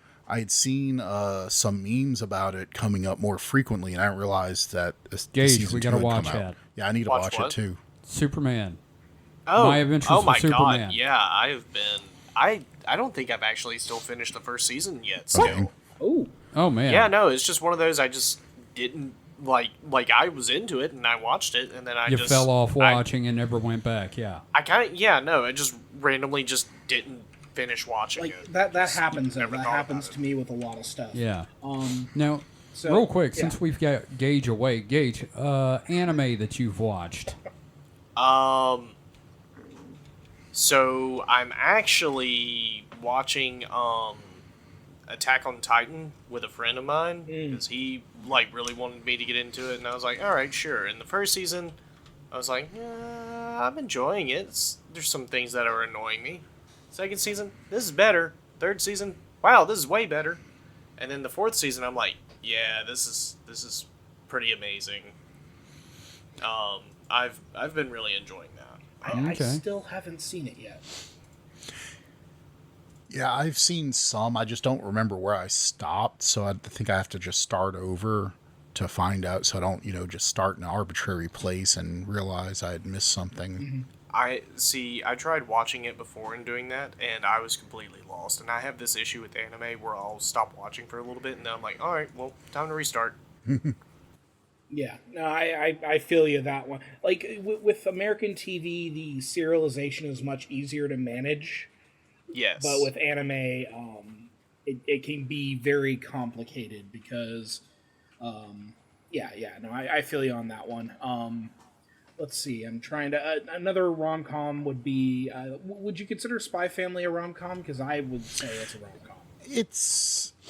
some memes about it coming up more frequently, and I didn't realize that Gage, we gotta watch that. Yeah, I need to watch it too. Superman. Oh, My Adventures with Superman. God, yeah, I have been. I don't think I've actually still finished the first season yet. Still. Oh man. Yeah, no, it's just one of those I just didn't like. I was into it and I watched it, and then I just fell off watching and never went back. Yeah. I just randomly just didn't finish watching it. That happens. That happens to me with a lot of stuff. Yeah. Now, real quick, since we've got Gage away, Gage, anime that you've watched. So I'm actually watching Attack on Titan with a friend of mine because he really wanted me to get into it, and I was like, all right, sure. In the first season, I was like, I'm enjoying it. There's some things that are annoying me. Second season, this is better. Third season, wow, this is way better. And then the fourth season, I'm like, yeah, this is pretty amazing. I've been really enjoying that. I still haven't seen it yet. Yeah, I've seen some. I just don't remember where I stopped, so I think I have to just start over to find out, so I don't, just start in an arbitrary place and realize I had missed something. Mm-hmm. I tried watching it before and doing that, and I was completely lost. And I have this issue with anime where I'll stop watching for a little bit, and then I'm like, all right, well, time to restart. Yeah, no, I feel you that one. Like, with American TV, the serialization is much easier to manage. Yes. But with anime, it can be very complicated because, I feel you on that one. Let's see, I'm trying to... another rom-com would be... would you consider Spy Family a rom-com? Because I would say it's a rom-com.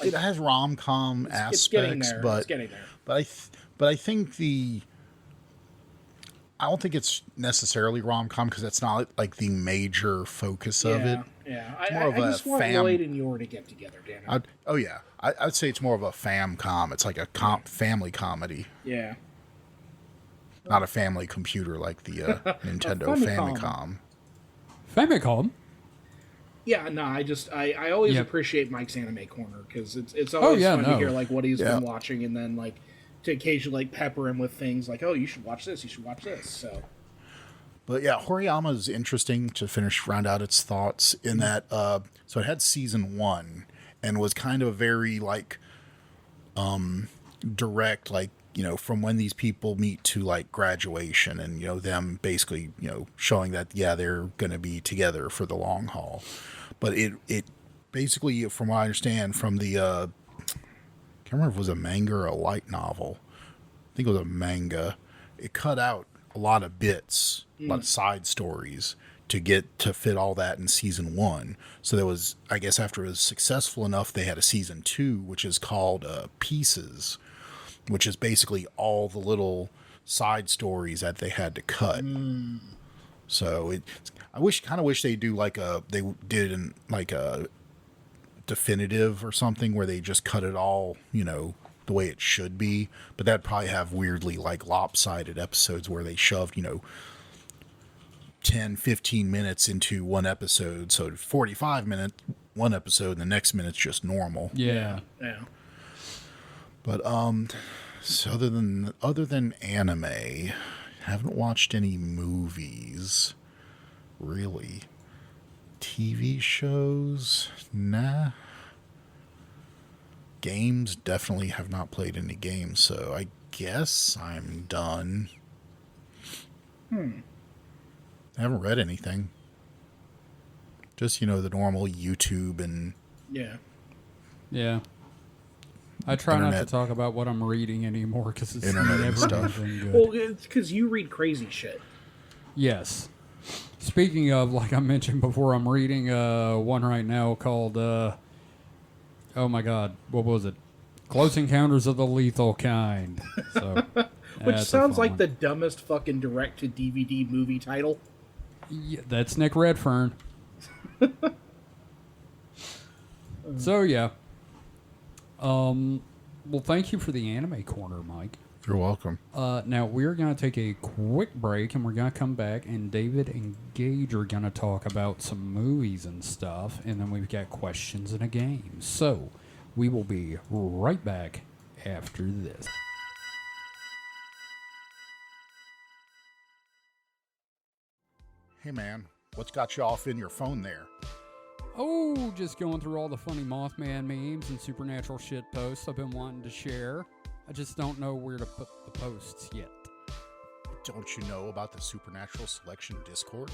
It has rom-com aspects, it's getting there. But it's getting there. But I think I don't think it's necessarily rom-com because that's not like the major focus of it. Yeah, it's more of I just want Lloyd and Yor to get together, Dan. I'd say it's more of a fam-com. It's like a family comedy. Yeah. Not a family computer like the Nintendo Famicom. Famicom? Yeah, no, I always appreciate Mike's Anime Corner because it's always fun to hear what he's been watching and then to occasionally pepper him with things like, oh, you should watch this, so. But yeah, Horimiya is interesting to round out its thoughts in that, so it had season 1 and was kind of very direct, from when these people meet to graduation and, them basically, showing that, they're going to be together for the long haul. But it basically, from what I understand from the, I can't remember if it was a manga or a light novel. I think it was a manga. It cut out a lot of bits, a lot of side stories to fit all that in season 1. So there was, I guess after it was successful enough, they had a season 2, which is called Pieces, which is basically all the little side stories that they had to cut. So I kind of wish they do they did in a definitive or something where they just cut it all, the way it should be. But that'd probably have weirdly lopsided episodes where they shoved, 10, 15 minutes into one episode. So 45 minutes, one episode, and the next minute's just normal. Yeah. Yeah. But so other than anime, haven't watched any movies, really. TV shows, nah. Games, definitely have not played any games, so I guess I'm done. I haven't read anything. Just, the normal YouTube and... Yeah. I try not to talk about what I'm reading anymore because it's internet never stuff. been good. Well, it's because you read crazy shit. Yes. Speaking of, like I mentioned before, I'm reading one right now called, oh my God, what was it? Close Encounters of the Lethal Kind. So, which sounds like the dumbest fucking direct-to-DVD movie title. Yeah, that's Nick Redfern. So, yeah. Well, thank you for the anime corner, Mike. You're welcome. Now, we're going to take a quick break, and we're going to come back, and David and Gage are going to talk about some movies and stuff, and then we've got questions and a game. So, we will be right back after this. Hey, man, what's got you off in your phone there? Oh, just going through all the funny Mothman memes and supernatural shit posts I've been wanting to share. I just don't know where to put the posts yet. Don't you know about the Supernatural Selection Discord?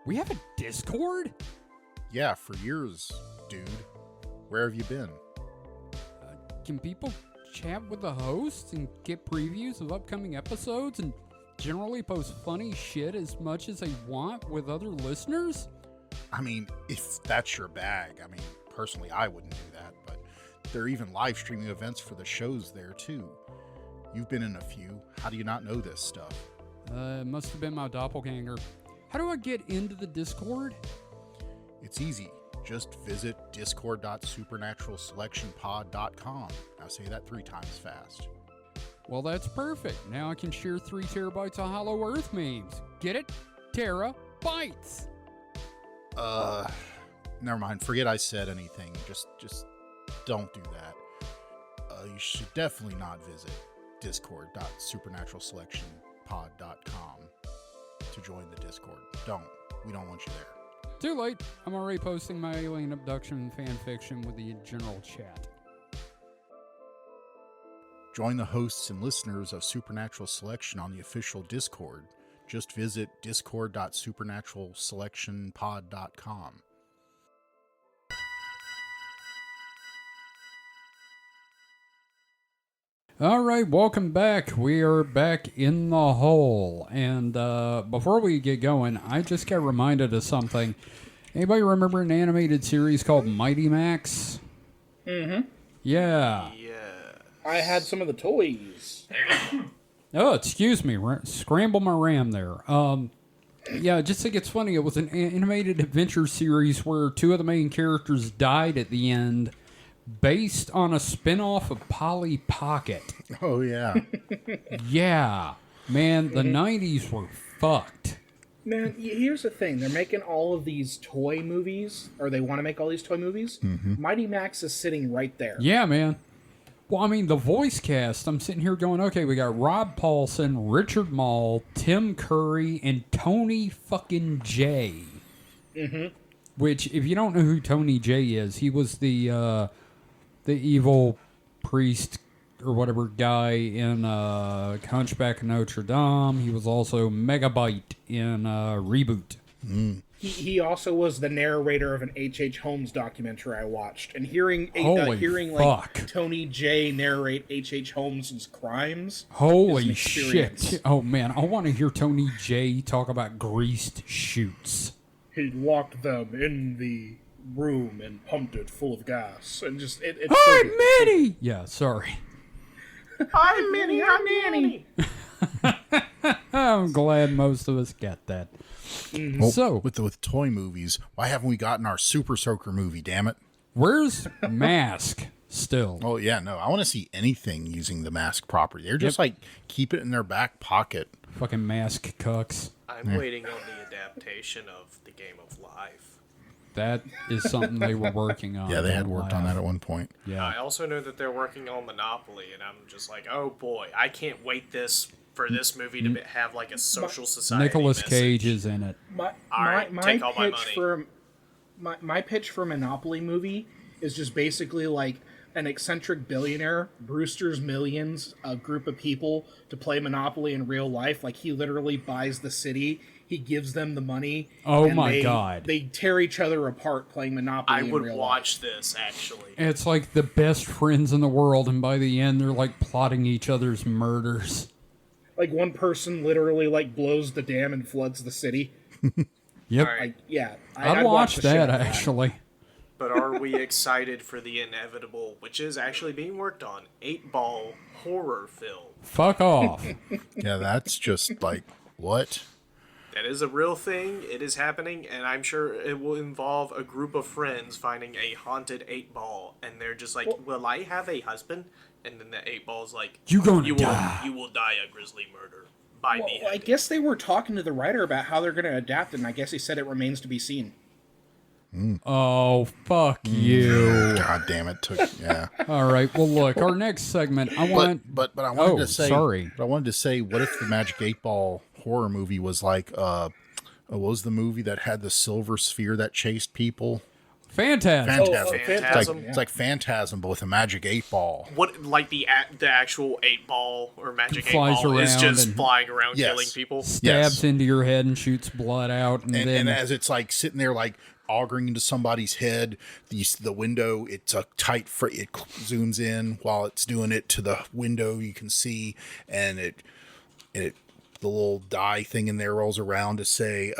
We have a Discord? Yeah, for years, dude. Where have you been? Can people chat with the hosts and get previews of upcoming episodes and generally post funny shit as much as they want with other listeners? I mean, if that's your bag, I mean, personally, I wouldn't do that, but there are even live streaming events for the shows there, too. You've been in a few. How do you not know this stuff? It must have been my doppelganger. How do I get into the Discord? It's easy. Just visit discord.supernaturalselectionpod.com. Now say that 3 times fast. Well, that's perfect. Now I can share 3 terabytes of Hollow Earth memes. Get it? Terabytes! Never mind. Forget I said anything. Just don't do that. You should definitely not visit discord.supernaturalselectionpod.com to join the Discord. We don't want you there. Too late. I'm already posting my alien abduction fan fiction with the general chat. Join the hosts and listeners of Supernatural Selection on the official Discord. Just visit discord.supernaturalselectionpod.com. All right, welcome back. We are back in the hole. And before we get going, I just got reminded of something. Anybody remember an animated series called Mighty Max? Mm-hmm. Yeah. I had some of the toys. Oh, excuse me. Scramble my RAM there. Yeah, just think it's funny. It was an animated adventure series where 2 of the main characters died at the end, based on a spin-off of Polly Pocket. Oh, yeah. Yeah. Man, the 90s were fucked. Man, here's the thing. They're making all of these toy movies, or they want to make all these toy movies. Mm-hmm. Mighty Max is sitting right there. Yeah, man. Well, I mean, the voice cast, I'm sitting here going, okay, we got Rob Paulson, Richard Mall, Tim Curry, and Tony fucking J. Mm-hmm. Which, if you don't know who Tony J is, he was the evil priest or whatever guy in Hunchback of Notre Dame. He was also Megabyte in Reboot. Mm. He also was the narrator of an H.H. Holmes documentary I watched, and hearing like Tony J narrate H.H. Holmes' crimes. Holy shit! Oh man, I want to hear Tony J talk about greased chutes. He locked them in the room and pumped it full of gas, and just it's. Hi, Minnie. Yeah, sorry. Hi, Minnie. I'm Minnie. I'm glad most of us got that. Mm-hmm. Well, so, with toy movies, why haven't we gotten our Super Soaker movie, damn it? Where's Mask still? Oh, yeah, no. I want to see anything using the Mask property. They're just keep it in their back pocket. Fucking Mask cucks. I'm waiting on the adaptation of the Game of Life. That is something they were working on. Yeah, they had worked on that at one point. Yeah. I also know that they're working on Monopoly, and I'm just like, oh boy, I can't wait for this movie to have like a social society. Nicolas message. Cage is in it. My pitch for Monopoly movie is just basically like an eccentric billionaire, Brewster's Millions, a group of people to play Monopoly in real life. Like, he literally buys the city, he gives them the money. Oh my god. They tear each other apart playing Monopoly in real life. I would watch this, actually. It's like the best friends in the world, and by the end, they're like plotting each other's murders. Like, one person literally like blows the dam and floods the city. Yep. Right. I'd watch that, actually. But are we excited for the inevitable, which is actually being worked on, 8-ball horror film? Fuck off. Yeah, that's just like, what? That is a real thing. It is happening, and I'm sure it will involve a group of friends finding a haunted 8-ball, and they're just like, "Will I have a husband?" And then the 8-ball's like, You die. You will die a grisly murder by me." I guess they were talking to the writer about how they're going to adapt it, and I guess he said it remains to be seen. Oh, fuck you. God damn it! Yeah. All right. Well, look, our next segment. I want. But I wanted to say. Sorry. But I wanted to say, what if the Magic 8-Ball horror movie was like? What was the movie that had the silver sphere that chased people? Phantasm. Phantasm. It's like Phantasm, but with a Magic 8-Ball. What, like the actual 8-ball or Magic Flies 8-Ball is around just and- flying around Yes. killing people? Stabs into your head and shoots blood out, and then And as it's like sitting there, like auguring into somebody's head, the window, it's a tight it zooms in while it's doing it to the window you can see, and it the little die thing in there rolls around to say,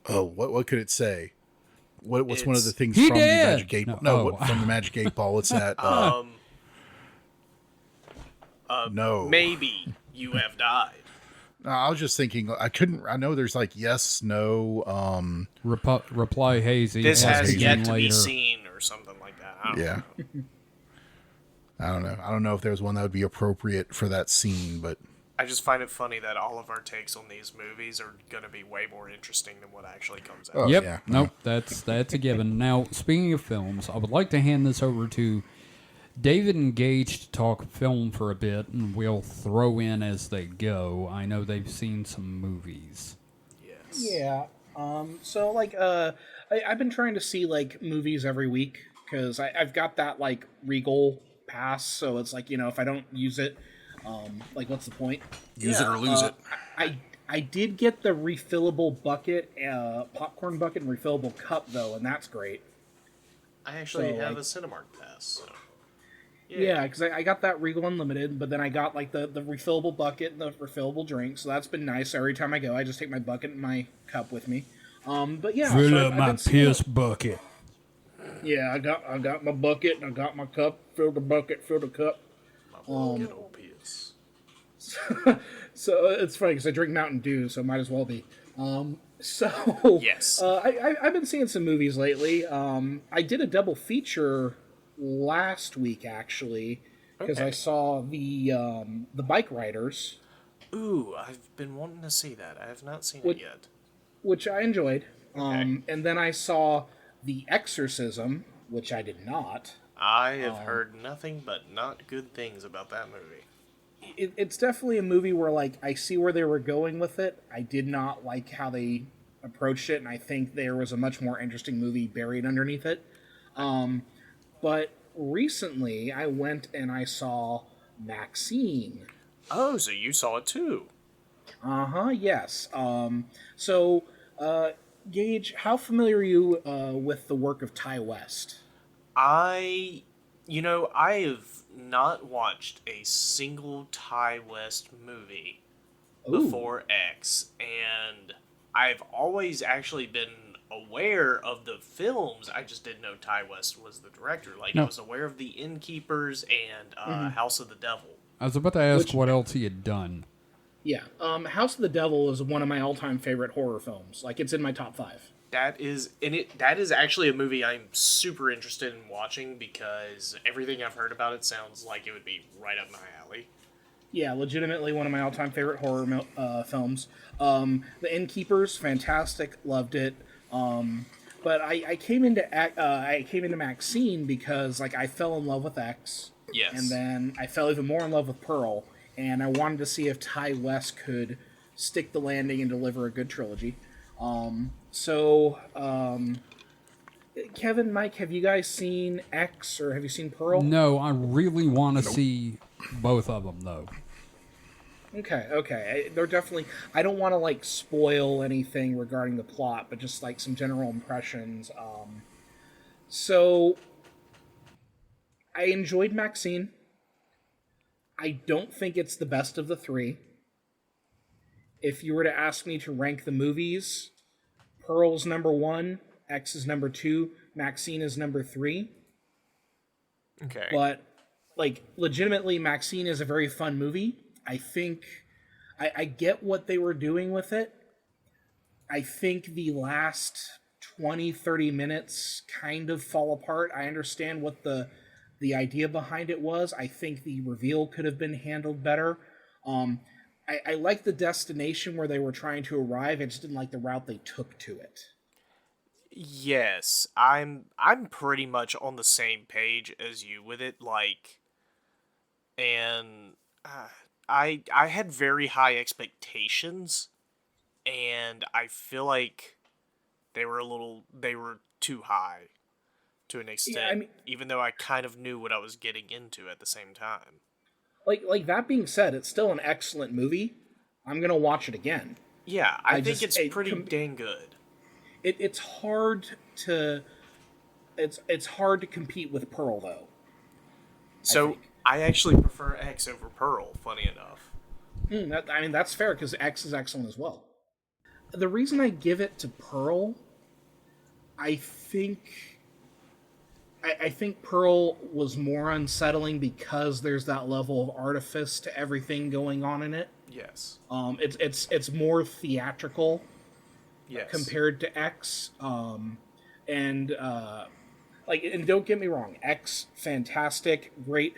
what could it say? What's one of the things He from did! the Magic 8 Ball? No. From the Magic 8-Ball. What's that? No. Maybe you have died. No, I was just thinking. I know there's like yes, no. reply hazy. This ask has again yet to be later. seen or something like that. I don't Yeah. know. I don't know. I don't know if there's one that would be appropriate for that scene, but I just find it funny that all of our takes on these movies are going to be way more interesting than what actually comes out. Oh, Yep. yeah. Nope. That's a given. Now, speaking of films, I would like to hand this over to David and Gage to talk film for a bit, and we'll throw in as they go. I know they've seen some movies. Yes. Yeah. So like, I've been trying to see like movies every week because I've got that like Regal pass. So it's like, if I don't use it, like what's the point? use it or lose it. I did get the refillable bucket, popcorn bucket and refillable cup though, and that's great. I actually So, have like- a Cinemark pass. So. Yeah, because I got that Regal Unlimited, but then I got like the refillable bucket and the refillable drink, so that's been nice. Every time I go, I just take my bucket and my cup with me. But yeah, Fill so up I've my been seeing piss bucket. Yeah, I got my bucket and I got my cup. Fill the bucket, fill the cup. Good old piss. So it's funny because I drink Mountain Dew, so it might as well be. So Yes. I've been seeing some movies lately. I did a double feature last week actually because Okay. I saw the Bike Riders, Ooh, I've been wanting to see that. I have not seen What- it yet. which I enjoyed. Okay. And then I saw The Exorcism, which I did not. I have heard nothing but not good things about that movie. It's definitely a movie where like I see where they were going with it. I did not like how they approached it, and I think there was a much more interesting movie buried underneath it. But recently I went and I saw Maxxxine. Oh, so you saw it too? Yes. So Gage, how familiar are you with the work of Ty West? I have not watched a single Ty West movie before X, and I've always actually been aware of the films. I just didn't know Ty West was the director. Like, No. I was aware of The Innkeepers and House of the Devil. I was about to ask Which- what else he had done. Yeah. House of the Devil is one of my all-time favorite horror films. Like, it's in my top 5. That is actually a movie I'm super interested in watching because everything I've heard about it sounds like it would be right up my alley. Yeah, legitimately one of my all-time favorite horror films. The Innkeepers, fantastic, loved it. But I came into Maxxxine because like I fell in love with X, Yes. and then I fell even more in love with Pearl, and I wanted to see if Ty West could stick the landing and deliver a good trilogy. Kevin, Mike, have you guys seen X or have you seen Pearl? No, I really want to see both of them though. Okay. They're definitely. I don't want to like spoil anything regarding the plot, but just like some general impressions. So I enjoyed Maxxxine. I don't think it's the best of the three. If you were to ask me to rank the movies, Pearl's number 1, X is number 2, Maxxxine is number 3. Okay. But, like, legitimately, Maxxxine is a very fun movie. I think I get what they were doing with it, I think the last 20, 30 minutes kind of fall apart. I understand what the idea behind it was. I think the reveal could have been handled better. I like the destination where they were trying to arrive. I just didn't like the route they took to it. Yes, I'm pretty much on the same page as you with it. Like, and I had very high expectations, and I feel like they were too high to an extent. Yeah, I mean, even though I kind of knew what I was getting into at the same time. like that being said, it's still an excellent movie. I'm gonna watch it again. Yeah, I think it's pretty dang good. It's hard to it's hard to compete with Pearl though. So I actually prefer X over Pearl. Funny enough. I mean that's fair because X is excellent as well. The reason I give it to Pearl, I think Pearl was more unsettling because there's that level of artifice to everything going on in it. Yes. It's more theatrical. Yes. Compared to X, and don't get me wrong, X fantastic, great.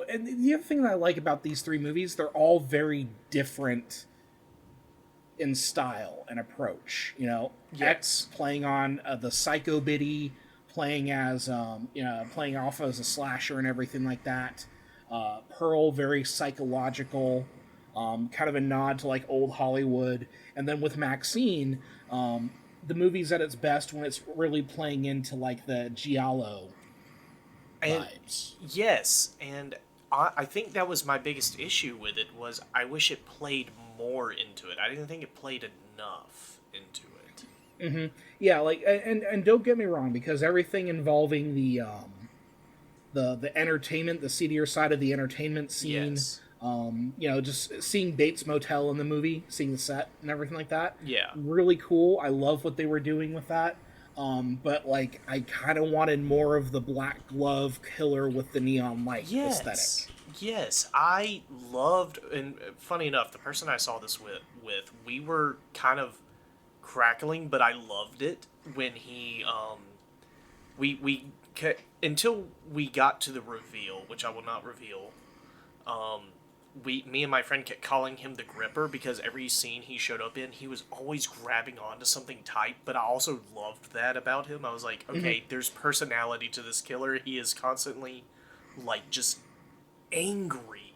And the other thing that I like about these three movies, they're all very different in style and approach. You know, yes. X playing on the psycho biddy, playing as playing off as a slasher and everything like that. Pearl very psychological. Kind of a nod to like old Hollywood, and then with Maxxxine, the movie's at its best when it's really playing into like the giallo vibes. Yes, and I think that was my biggest issue with it was I wish it played more into it. I didn't think it played enough into it. Mm-hmm. Yeah, like and don't get me wrong, because everything involving the entertainment, the seedier side of the entertainment scene. Yes. Just seeing Bates Motel in the movie, seeing the set and everything like that. Yeah. Really cool. I love what they were doing with that. But like, I kind of wanted more of the black glove killer with the neon light aesthetic. Yes, I loved, and funny enough, the person I saw this with we were kind of crackling, but I loved it when he, until we got to the reveal, which I will not reveal, me and my friend kept calling him the Gripper because every scene he showed up in, he was always grabbing onto something tight, but I also loved that about him. I was like, okay, there's personality to this killer. He is constantly, like, just angry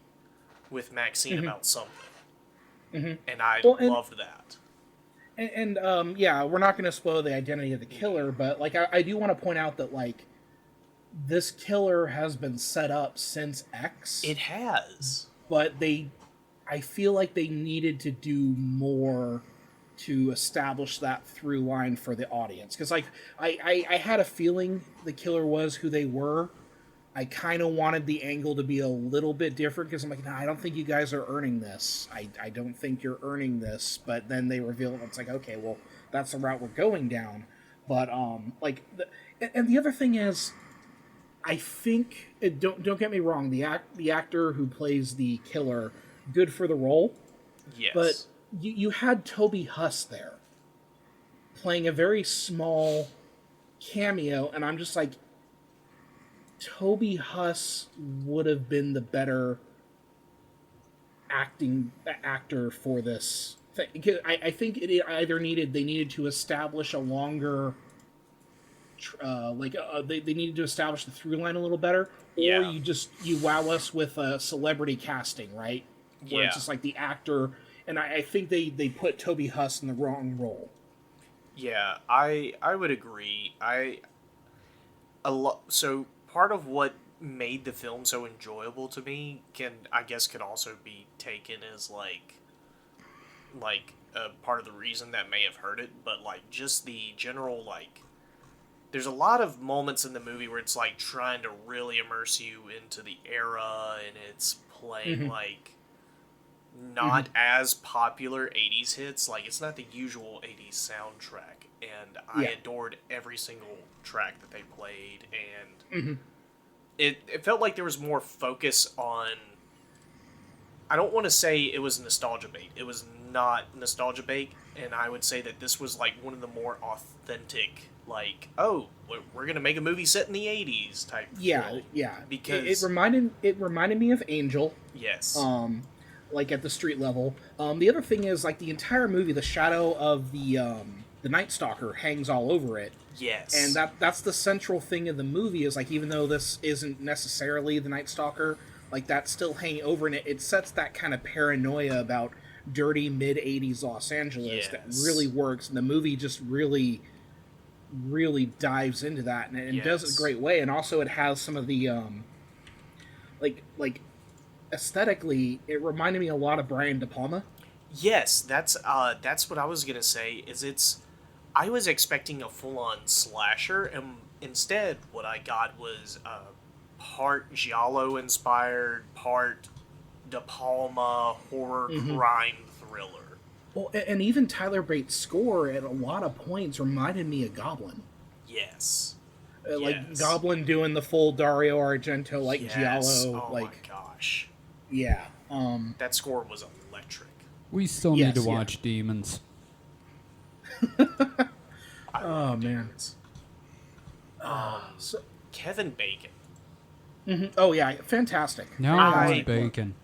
with Maxxxine about something. And I loved that. And we're not going to spoil the identity of the killer, but, like, I do want to point out that, like, this killer has been set up since X. It has. But I feel like they needed to do more to establish that through line for the audience. Because, like, I had a feeling the killer was who they were. I kind of wanted the angle to be a little bit different, because I'm like, I don't think you guys are earning this. I don't think you're earning this. But then they reveal it, and it's like, okay, well, that's the route we're going down. But, and the other thing is, I think, don't get me wrong, the actor who plays the killer, good for the role. Yes. But you had Toby Huss there, playing a very small cameo, and I'm just like, Toby Huss would have been the better actor for this thing. I think they needed to establish a longer... they needed to establish the through line a little better, or you wow us with a celebrity casting, right? Where it's just like the actor, and I think they put Toby Huss in the wrong role. Yeah, I would agree. So part of what made the film so enjoyable to me could also be taken as like part of the reason that may have hurt it, but like just the general like. There's a lot of moments in the movie where it's like trying to really immerse you into the era, and it's playing like not as popular 80s hits. Like, it's not the usual 80s soundtrack, and I adored every single track that they played, and it felt like there was more focus on I don't want to say it was nostalgia bait. It was not nostalgia bait, and I would say that this was like one of the more authentic, like, oh, we're gonna make a movie set in the '80s type. Yeah, feel. Because it reminded me of Angel. Yes. Like at the street level. The other thing is like the entire movie, the shadow of the Night Stalker hangs all over it. Yes. And that's the central thing of the movie is like even though this isn't necessarily the Night Stalker, like that's still hanging over, and it sets that kind of paranoia about dirty mid-'80s Los Angeles that really works, and the movie just really dives into that and does it a great way. And also it has some of the like aesthetically it reminded me a lot of Brian De Palma. Yes, that's what I was gonna say. I was expecting a full-on slasher, and instead what I got was part giallo inspired, part De Palma horror crime thriller. Well, and even Tyler Bates' score at a lot of points reminded me of Goblin. Yes. Like Goblin doing the full Dario Argento like giallo. Oh my gosh. Yeah. That score was electric. We still need to watch Demons. Oh man. So, Kevin Bacon. Oh yeah, fantastic. Now I want Bacon.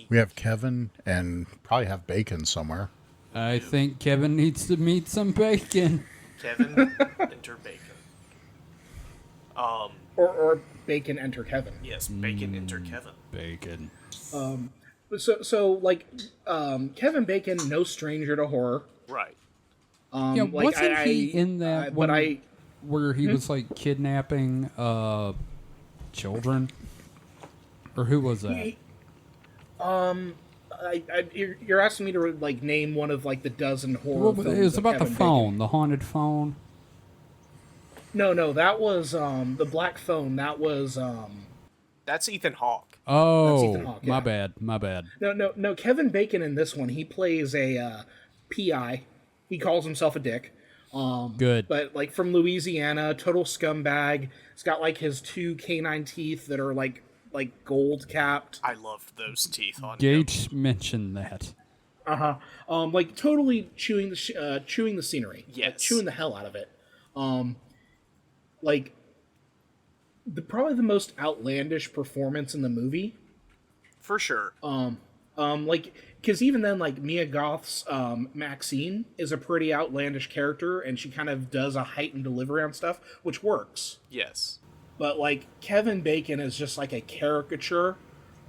We have Kevin and probably have Bacon somewhere. I think Kevin needs to meet some Bacon. Kevin, enter Bacon. Or Bacon enter Kevin. Yes, Bacon enter Kevin. Bacon. So Kevin Bacon, no stranger to horror. Right. Yeah, wasn't he in that where he was like kidnapping children? Or who was that? You're asking me to like name one of like the dozen horror films. It was about Kevin the phone, Bacon. the haunted phone. No, that was the Black Phone. That was That's Ethan Hawke. Oh, That's Ethan Hawke, my bad. No. Kevin Bacon in this one, he plays a PI. He calls himself a dick. Good. But like from Louisiana, total scumbag. He's got like his two canine teeth that are like gold capped. I loved those teeth on Gage him. mentioned that. Like totally chewing the scenery. Yes. Like, chewing the hell out of it. Like probably the most outlandish performance in the movie. For sure. Like, because even then, like, Mia Goth's Maxxxine is a pretty outlandish character, and she kind of does a heightened delivery on stuff, which works. Yes. But, like, Kevin Bacon is just like a caricature,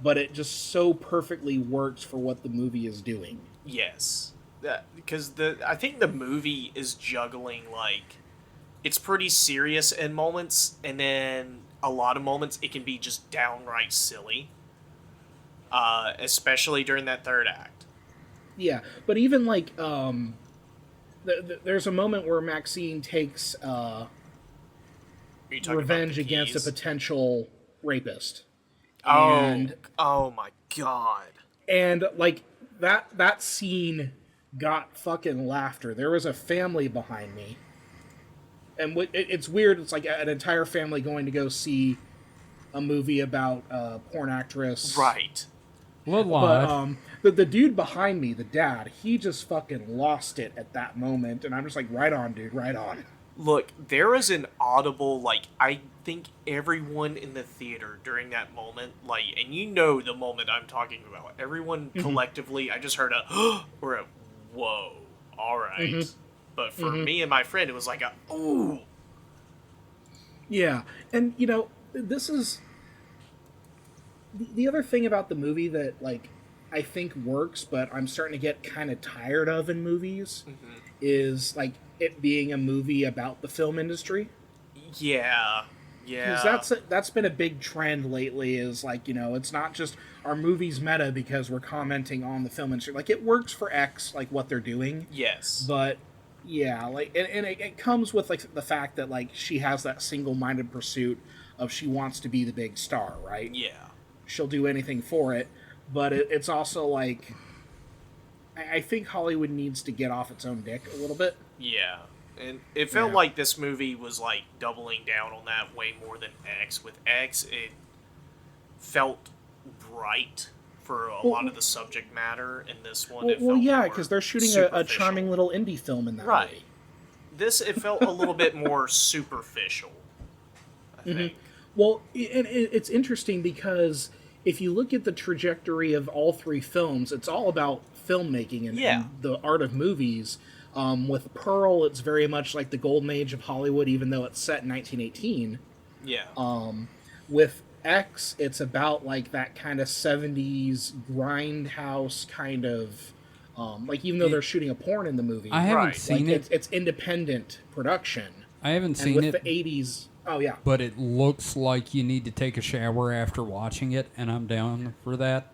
but it just so perfectly works for what the movie is doing. Yes. Because I think the movie is juggling, like, it's pretty serious in moments, and then a lot of moments it can be just downright silly. Especially during that third act. Yeah, but even like there's a moment where Maxxxine takes revenge against a potential rapist. Oh my god! And like that scene got fucking laughter. There was a family behind me, and it's weird. It's like an entire family going to go see a movie about a porn actress, right? But the dude behind me, the dad, he just fucking lost it at that moment, and I'm just like, right on, dude, right on. Look, there is an audible, like, I think everyone in the theater during that moment, like, and you know the moment I'm talking about, everyone collectively, I just heard a, or a, whoa, alright. But for me and my friend, it was like a, ooh. Yeah, and, you know, this is... The other thing about the movie that, like, I think works, but I'm starting to get kind of tired of in movies, is, like, it being a movie about the film industry. Yeah. Because that's been a big trend lately, is, like, you know, it's not just our movie's meta because we're commenting on the film industry. Like, it works for X, like, what they're doing. Yes. But, yeah, like, and it comes with, like, the fact that, like, she has that single-minded pursuit of she wants to be the big star, right? Yeah. She'll do anything for it, but it's also like I think Hollywood needs to get off its own dick a little bit. Yeah, and it felt like this movie was like doubling down on that way more than X. With X, it felt bright for a lot of the subject matter in this one. Well, yeah, because they're shooting a charming little indie film in that movie. This, it felt a little bit more superficial, I think. Well, it's interesting because if you look at the trajectory of all three films, it's all about filmmaking and the art of movies. With Pearl, it's very much like the golden age of Hollywood, even though it's set in 1918. Yeah. With X, it's about like that kind of 70s grindhouse kind of... like, even though they're shooting a porn in the movie. I haven't seen it. It's independent production. I haven't seen it. With the 80s... Oh, yeah. But it looks like you need to take a shower after watching it, and I'm down for that.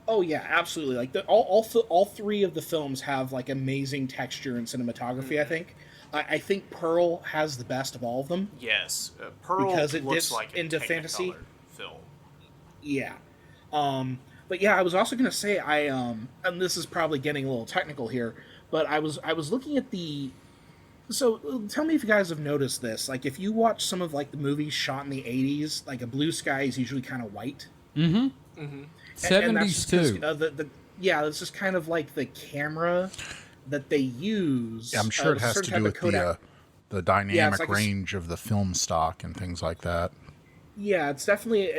Oh, yeah, absolutely. Like, all three of the films have, like, amazing texture and cinematography, I think. I think Pearl has the best of all of them. Yes. Pearl because it looks dips like a into fantasy film. Yeah. But yeah, I was also going to say, and this is probably getting a little technical here, but I was looking at the... So, tell me if you guys have noticed this. Like, if you watch some of, like, the movies shot in the 80s, like, a blue sky is usually kind of white. 70s, too. Yeah, it's just kind of like the camera that they use. Yeah, I'm sure it has to do with the dynamic range of the film stock and things like that. Yeah, it's definitely,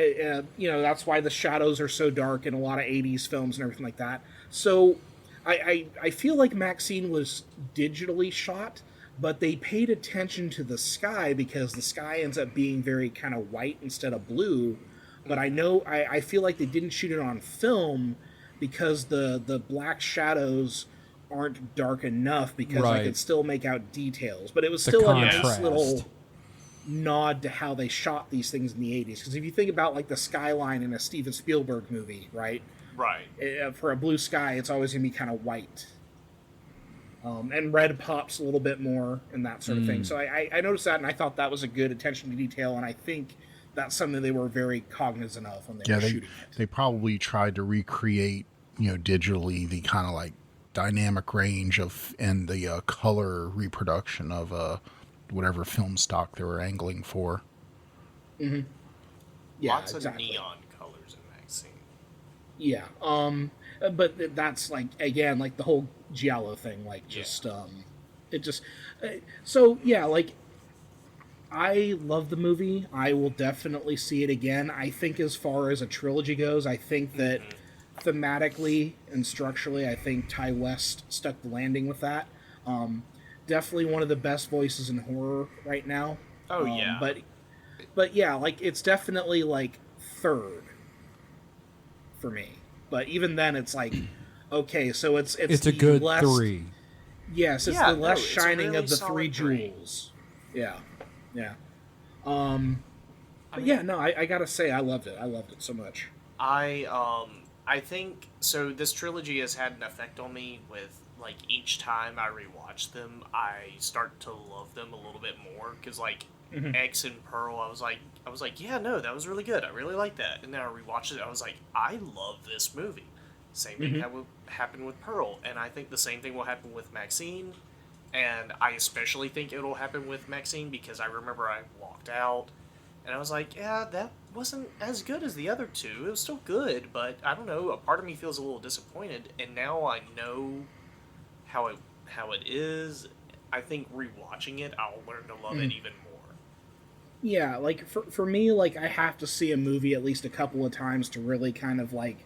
that's why the shadows are so dark in a lot of 80s films and everything like that. So, I feel like Maxxxine was digitally shot, but they paid attention to the sky because the sky ends up being very kind of white instead of blue. But I feel like they didn't shoot it on film because the black shadows aren't dark enough because I could still make out details. But it was still a nice little nod to how they shot these things in the 80s. Because if you think about like the skyline in a Steven Spielberg movie, right? Right. For a blue sky, it's always going to be kind of white. And red pops a little bit more and that sort of thing. So I noticed that, and I thought that was a good attention to detail, and I think that's something they were very cognizant of when they were shooting it. They probably tried to recreate, digitally the kind of like dynamic range of and the color reproduction of whatever film stock they were angling for. Mm-hmm. Yeah, lots of neon colors in Maxxxine. Yeah, but that's like again like the whole giallo thing, like just it just so yeah, like I love the movie. I will definitely see it again. I think as far as a trilogy goes, I think that thematically and structurally, I think Ty West stuck the landing with that. Definitely one of the best voices in horror right now. Oh yeah, but yeah, like it's definitely like third for me. But even then, it's like okay, so it's a good less, 3. Yes, it's the less shining of the 3 jewels. Yeah. Yeah. But yeah, no, I gotta say, I loved it. I loved it so much. I think, so this trilogy has had an effect on me with, like, each time I rewatch them, I start to love them a little bit more, because, like, X and Pearl, I was like, yeah, no, that was really good. I really like that. And then I rewatched it, I was like, I love this movie. Same thing that will happen with Pearl, and I think the same thing will happen with Maxxxine. And I especially think it'll happen with Maxxxine because I remember I walked out and I was like, yeah, that wasn't as good as the other two. It was still good, but I don't know, a part of me feels a little disappointed. And now I know how it is. I think rewatching it, I'll learn to love it even more. Yeah, like for me, like I have to see a movie at least a couple of times to really kind of like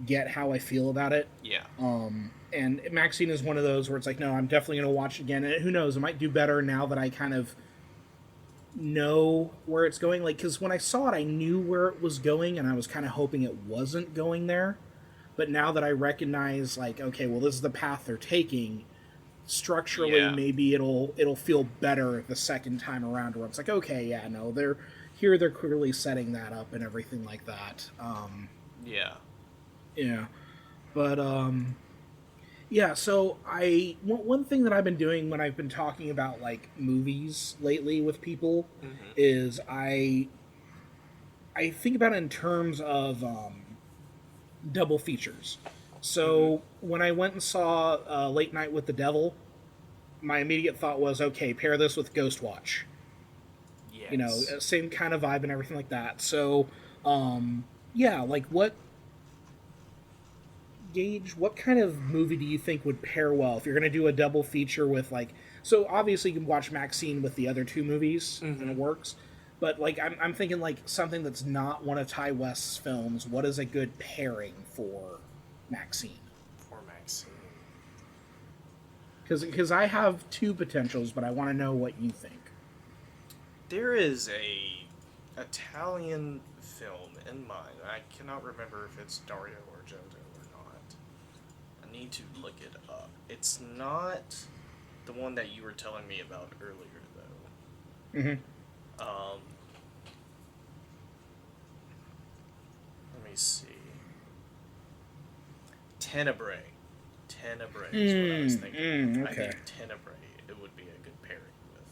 get how I feel about it. Yeah. And Maxxxine is one of those where it's like, no, I'm definitely going to watch it again. And who knows, it might do better now that I kind of know where it's going. Like, because when I saw it, I knew where it was going, and I was kind of hoping it wasn't going there. But now that I recognize, like, okay, well, this is the path they're taking, structurally, maybe it'll feel better the second time around, where it's like, okay, yeah, no, they're clearly setting that up and everything like that. Yeah. But, yeah, so one thing that I've been doing when I've been talking about like movies lately with people is I think about it in terms of double features. So when I went and saw Late Night with the Devil, my immediate thought was, okay, pair this with Ghost Watch. Yes. Same kind of vibe and everything like that. So yeah, like what Gage, what kind of movie do you think would pair well if you're going to do a double feature with like? So obviously you can watch Maxxxine with the other two movies and it works, but like I'm thinking like something that's not one of Ty West's films. What is a good pairing for Maxxxine? For Maxxxine, because I have two potentials, but I want to know what you think. there is a Italian film in mind. I cannot remember if it's Dario Argento or not. I need to look it up. It's not the one that you were telling me about earlier, though. Let me see. Tenebrae. Tenebrae is what I was thinking. Okay. I think Tenebrae it would be a good pairing with.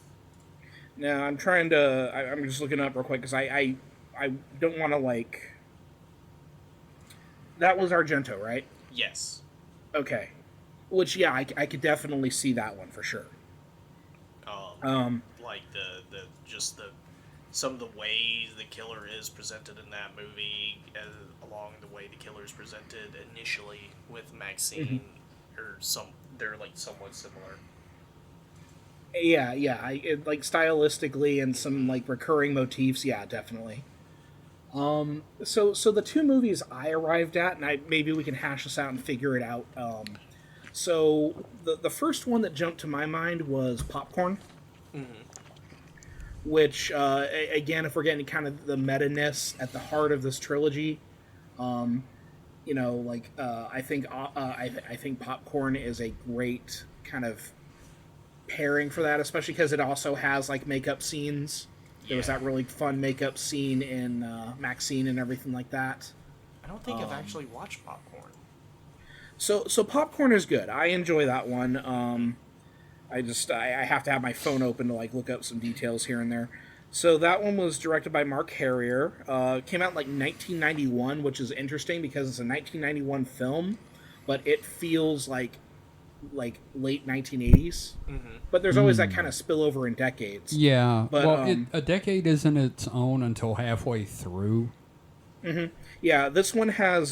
Now I'm trying to. I'm just looking up real quick because I don't want to like. That was Argento, right? Yes. Okay. Which yeah, I could definitely see that one for sure. Like the just the some of the ways the killer is presented in that movie, along the way the killer is presented initially with Maxxxine, or they're like somewhat similar. Yeah, like stylistically and some like recurring motifs. Yeah, definitely. So the two movies I arrived at, and maybe we can hash this out and figure it out. So the first one that jumped to my mind was Popcorn, which again, if we're getting kind of the meta-ness at the heart of this trilogy, I think Popcorn is a great kind of pairing for that, especially because it also has like makeup scenes. There was that really fun makeup scene in Maxxxine and everything like that. I don't think I've actually watched Popcorn. So Popcorn is good. I enjoy that one. I have to have my phone open to like look up some details here and there. So that one was directed by Mark Harrier. Came out in like 1991, which is interesting because it's a 1991 film, but it feels like late 1980s. But there's always that kind of spillover in decades. Yeah. But, well, a decade isn't its own until halfway through. Yeah, this one has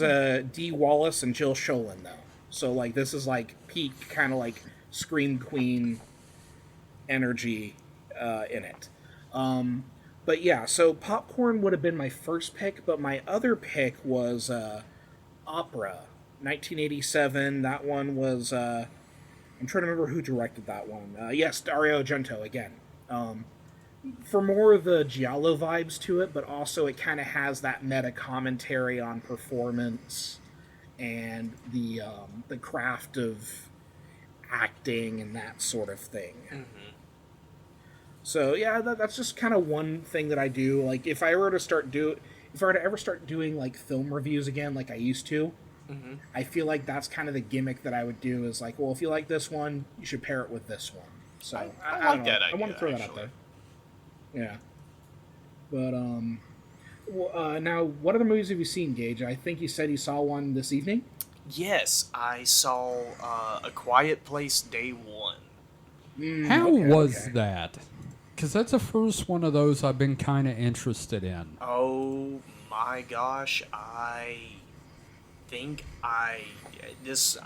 Dee Wallace and Jill Sholin, though. So, like, this is, like, peak kind of, like, Scream Queen energy in it. But, yeah, so Popcorn would have been my first pick, but my other pick was Opera, 1987. That one was... I'm trying to remember who directed that one. Yes, Dario Argento, again. For more of the giallo vibes to it, but also it kind of has that meta commentary on performance and the craft of acting and that sort of thing. So yeah, that's just kind of one thing that I do. Like if I were to ever start doing like film reviews again, like I used to, I feel like that's kind of the gimmick that I would do. Is like, well, if you like this one, you should pair it with this one. So I don't like know. that idea, I want to throw that actually. out there. Yeah. But now, what other movies have you seen, Gage? I think you said you saw one this evening. Yes, I saw A Quiet Place Day 1. How was that? Because that's the first one of those I've been kind of interested in. Oh my gosh, I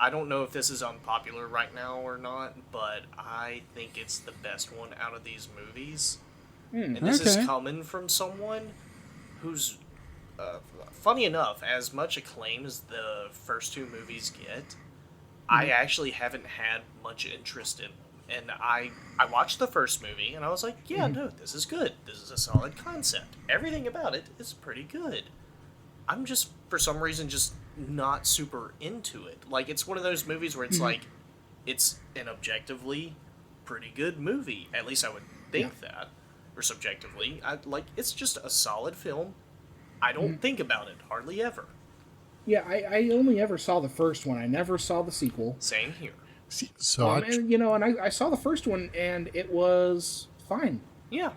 don't know if this is unpopular right now or not, but I think it's the best one out of these movies. And this is coming from someone who's, funny enough, as much acclaim as the first two movies get, I actually haven't had much interest in them. And I watched the first movie, and I was like, yeah, no, this is good. This is a solid concept. Everything about it is pretty good. I'm just, for some reason, just not super into it. Like, it's one of those movies where it's like, it's an objectively pretty good movie. At least I would think that. Or subjectively. It's just a solid film. I don't think about it, hardly ever. Yeah, I only ever saw the first one. I never saw the sequel. Same here. So I saw the first one, and it was fine. Yeah.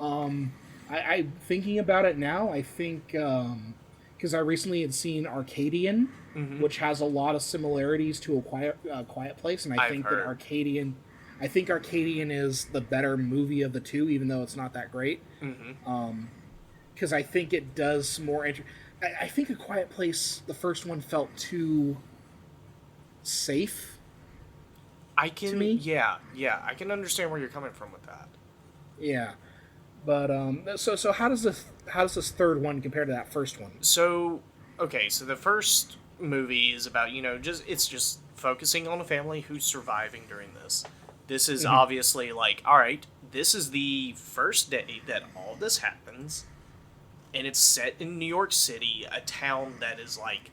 I thinking about it now, I think because I recently had seen Arcadian, which has a lot of similarities to a Quiet Place, and I think that Arcadian is the better movie of the two, even though it's not that great. Because I think it does more. I think A Quiet Place, the first one, felt too safe. I can, to me. yeah, I can understand where you're coming from with that. Yeah, but so how does this third one compare to that first one? So, okay, so the first movie is about, it's just focusing on a family who's surviving during this. This is obviously like, all right, this is the first day that all this happens, and it's set in New York City, a town that is like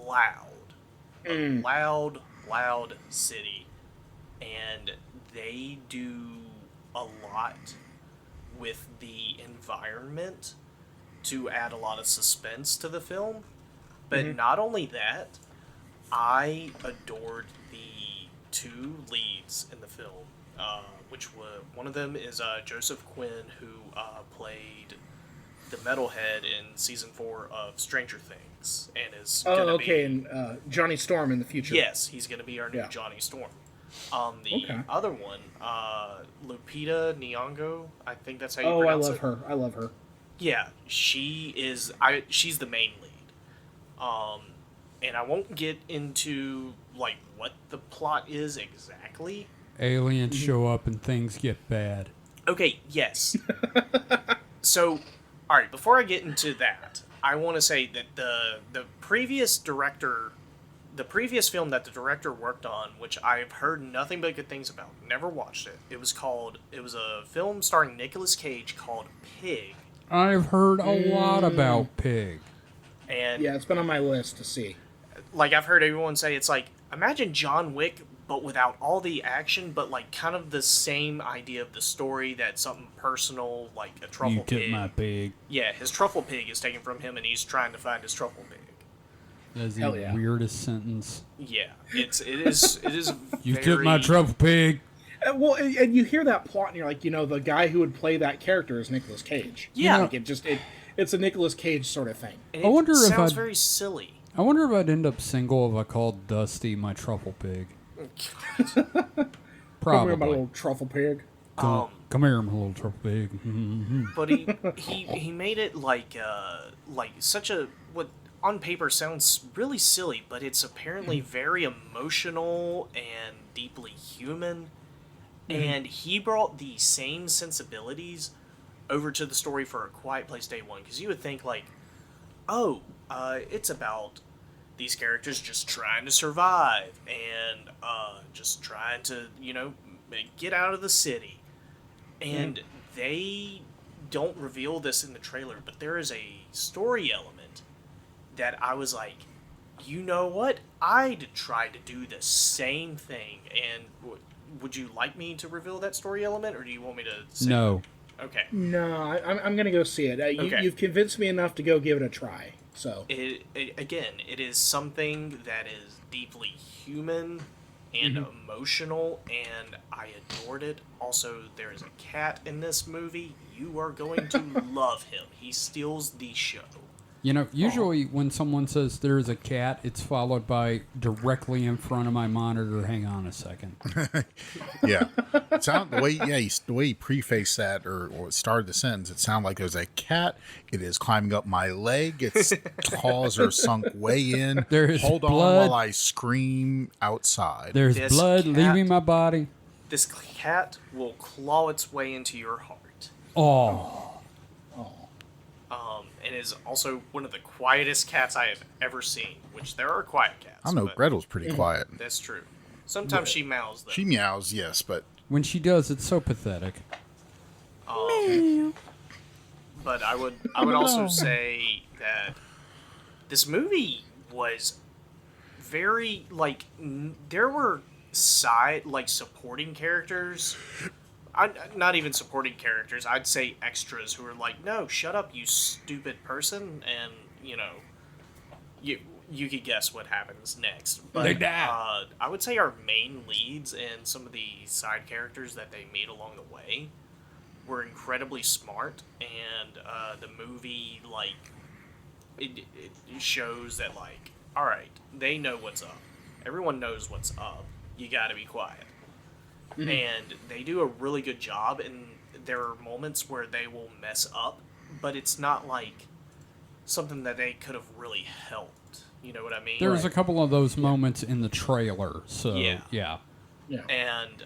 loud. A loud city. And they do a lot with the environment to add a lot of suspense to the film. But not only that, I adored the two leads in the film, which were, one of them is Joseph Quinn, who played the metalhead in season 4 of Stranger Things, and is gonna be... and Johnny Storm in the future. Yes, he's going to be our new Johnny Storm. The other one, Lupita Nyong'o, I think that's how you pronounce it. I love her. Yeah, she's the main lead. And I won't get into like what the plot is exactly. Aliens show up and things get bad. Okay, yes. So, all right, before I get into that, I want to say that the previous director, the previous film that the director worked on, which I've heard nothing but good things about, never watched it. It was a film starring Nicolas Cage called Pig. I've heard a lot about Pig. And yeah, it's been on my list to see. Like, I've heard everyone say it's like, imagine John Wick, but without all the action, but like kind of the same idea of the story, that something personal, like a truffle pig. You took my pig. Yeah, his truffle pig is taken from him, and he's trying to find his truffle pig. That's the weirdest sentence. Yeah, it is. You took my truffle pig. Well, and you hear that plot, and you're like, the guy who would play that character is Nicolas Cage. Yeah, like it's a Nicolas Cage sort of thing. And it sounds very silly. I wonder if I'd end up single if I called Dusty my truffle pig. Probably. Come here, my little truffle pig. Come here, my little truffle pig. But he made it like such a, what on paper sounds really silly, but it's apparently very emotional and deeply human. And he brought the same sensibilities over to the story for A Quiet Place Day 1, because you would think like, it's about these characters just trying to survive and just trying to, get out of the city. And they don't reveal this in the trailer, but there is a story element that I was like, you know what? I'd try to do the same thing. And would you like me to reveal that story element, or do you want me to say No. Okay. No, I'm going to go see it. You've convinced me enough to go give it a try. So it is something that is deeply human and emotional, and I adored it. Also, there is a cat in this movie. You are going to love him. He steals the show. Usually when someone says there's a cat, it's followed by directly in front of my monitor. Hang on a second. Yeah. The way he prefaced that or started the sentence, it sounded like there's a cat. It is climbing up my leg. Its claws are sunk way in. There's Hold blood. on while I scream outside. There's blood leaving my body. This cat will claw its way into your heart. Oh. And is also one of the quietest cats I have ever seen, which there are quiet cats. I know Gretel's pretty quiet. That's true. Sometimes she meows, though. She meows, yes, but... When she does, it's so pathetic. But I would also say that this movie was very, there were supporting characters... not even supporting characters, I'd say extras who are like, no, shut up, you stupid person, and, you could guess what happens next. But I would say our main leads and some of the side characters that they meet along the way were incredibly smart, and the movie, it shows that, alright, they know what's up. Everyone knows what's up. You gotta be quiet. And they do a really good job, and there are moments where they will mess up, but it's not like something that they could have really helped. You know what I mean? There's a couple of those moments in the trailer, so yeah. And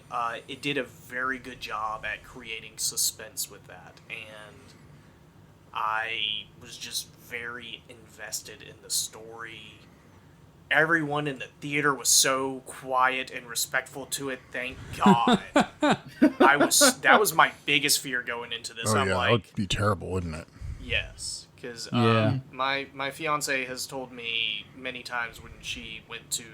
it did a very good job at creating suspense with that, and I was just very invested in the story. Everyone in the theater was so quiet and respectful to it. Thank God. That was my biggest fear going into this. I'm like, that would be terrible, wouldn't it? Yes, because my fiance has told me many times when she went to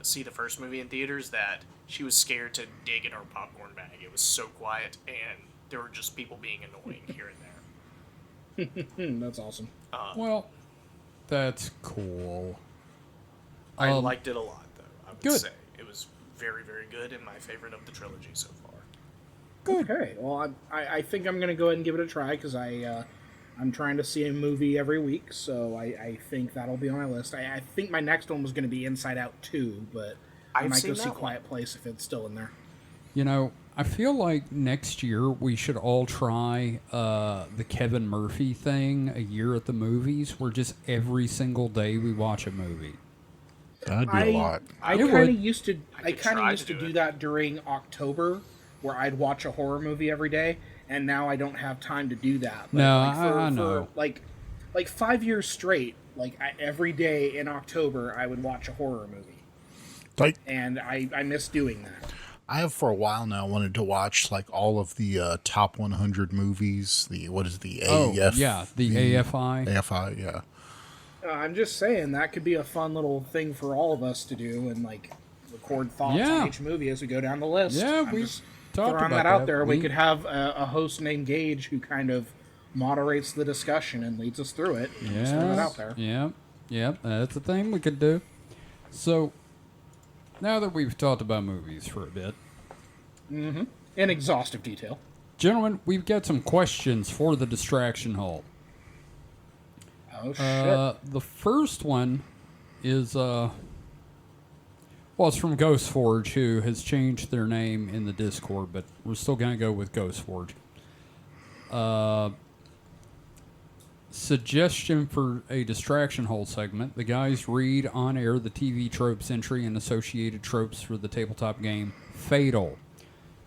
see the first movie in theaters that she was scared to dig in her popcorn bag. It was so quiet, and there were just people being annoying here and there. That's awesome. Well, that's cool. I liked it a lot, though. I would say it was very, very good, and my favorite of the trilogy so far. Good. Okay, well, I think I'm going to go ahead and give it a try, because I'm trying to see a movie every week, so I think that'll be on my list. I think my next one was going to be Inside Out 2, but I might go see Quiet Place if it's still in there. You know, I feel like next year we should all try the Kevin Murphy thing, a year at the movies, where just every single day we watch a movie. That'd be a lot. I kind of used to do that during October, where I'd watch a horror movie every day, and now I don't have time to do that. But I know. For like 5 years straight, every day in October, I would watch a horror movie. And I miss doing that. I have for a while now wanted to watch all of the top 100 movies. The AFI? The AFI. AFI, yeah. I'm just saying that could be a fun little thing for all of us to do and record thoughts on each movie as we go down the list. Yeah, we talked about that out there. We could have a host named Gage who kind of moderates the discussion and leads us through it. Just throw that out there. Yeah, that's a thing we could do. So, now that we've talked about movies for a bit. Mm-hmm. In exhaustive detail. Gentlemen, we've got some questions for the distraction hole. Oh, shit. The first one is, it's from GhostForge, who has changed their name in the Discord, but we're still going to go with GhostForge. Suggestion for a distraction hole segment. The guys read on air the TV tropes entry and associated tropes for the tabletop game Fatal.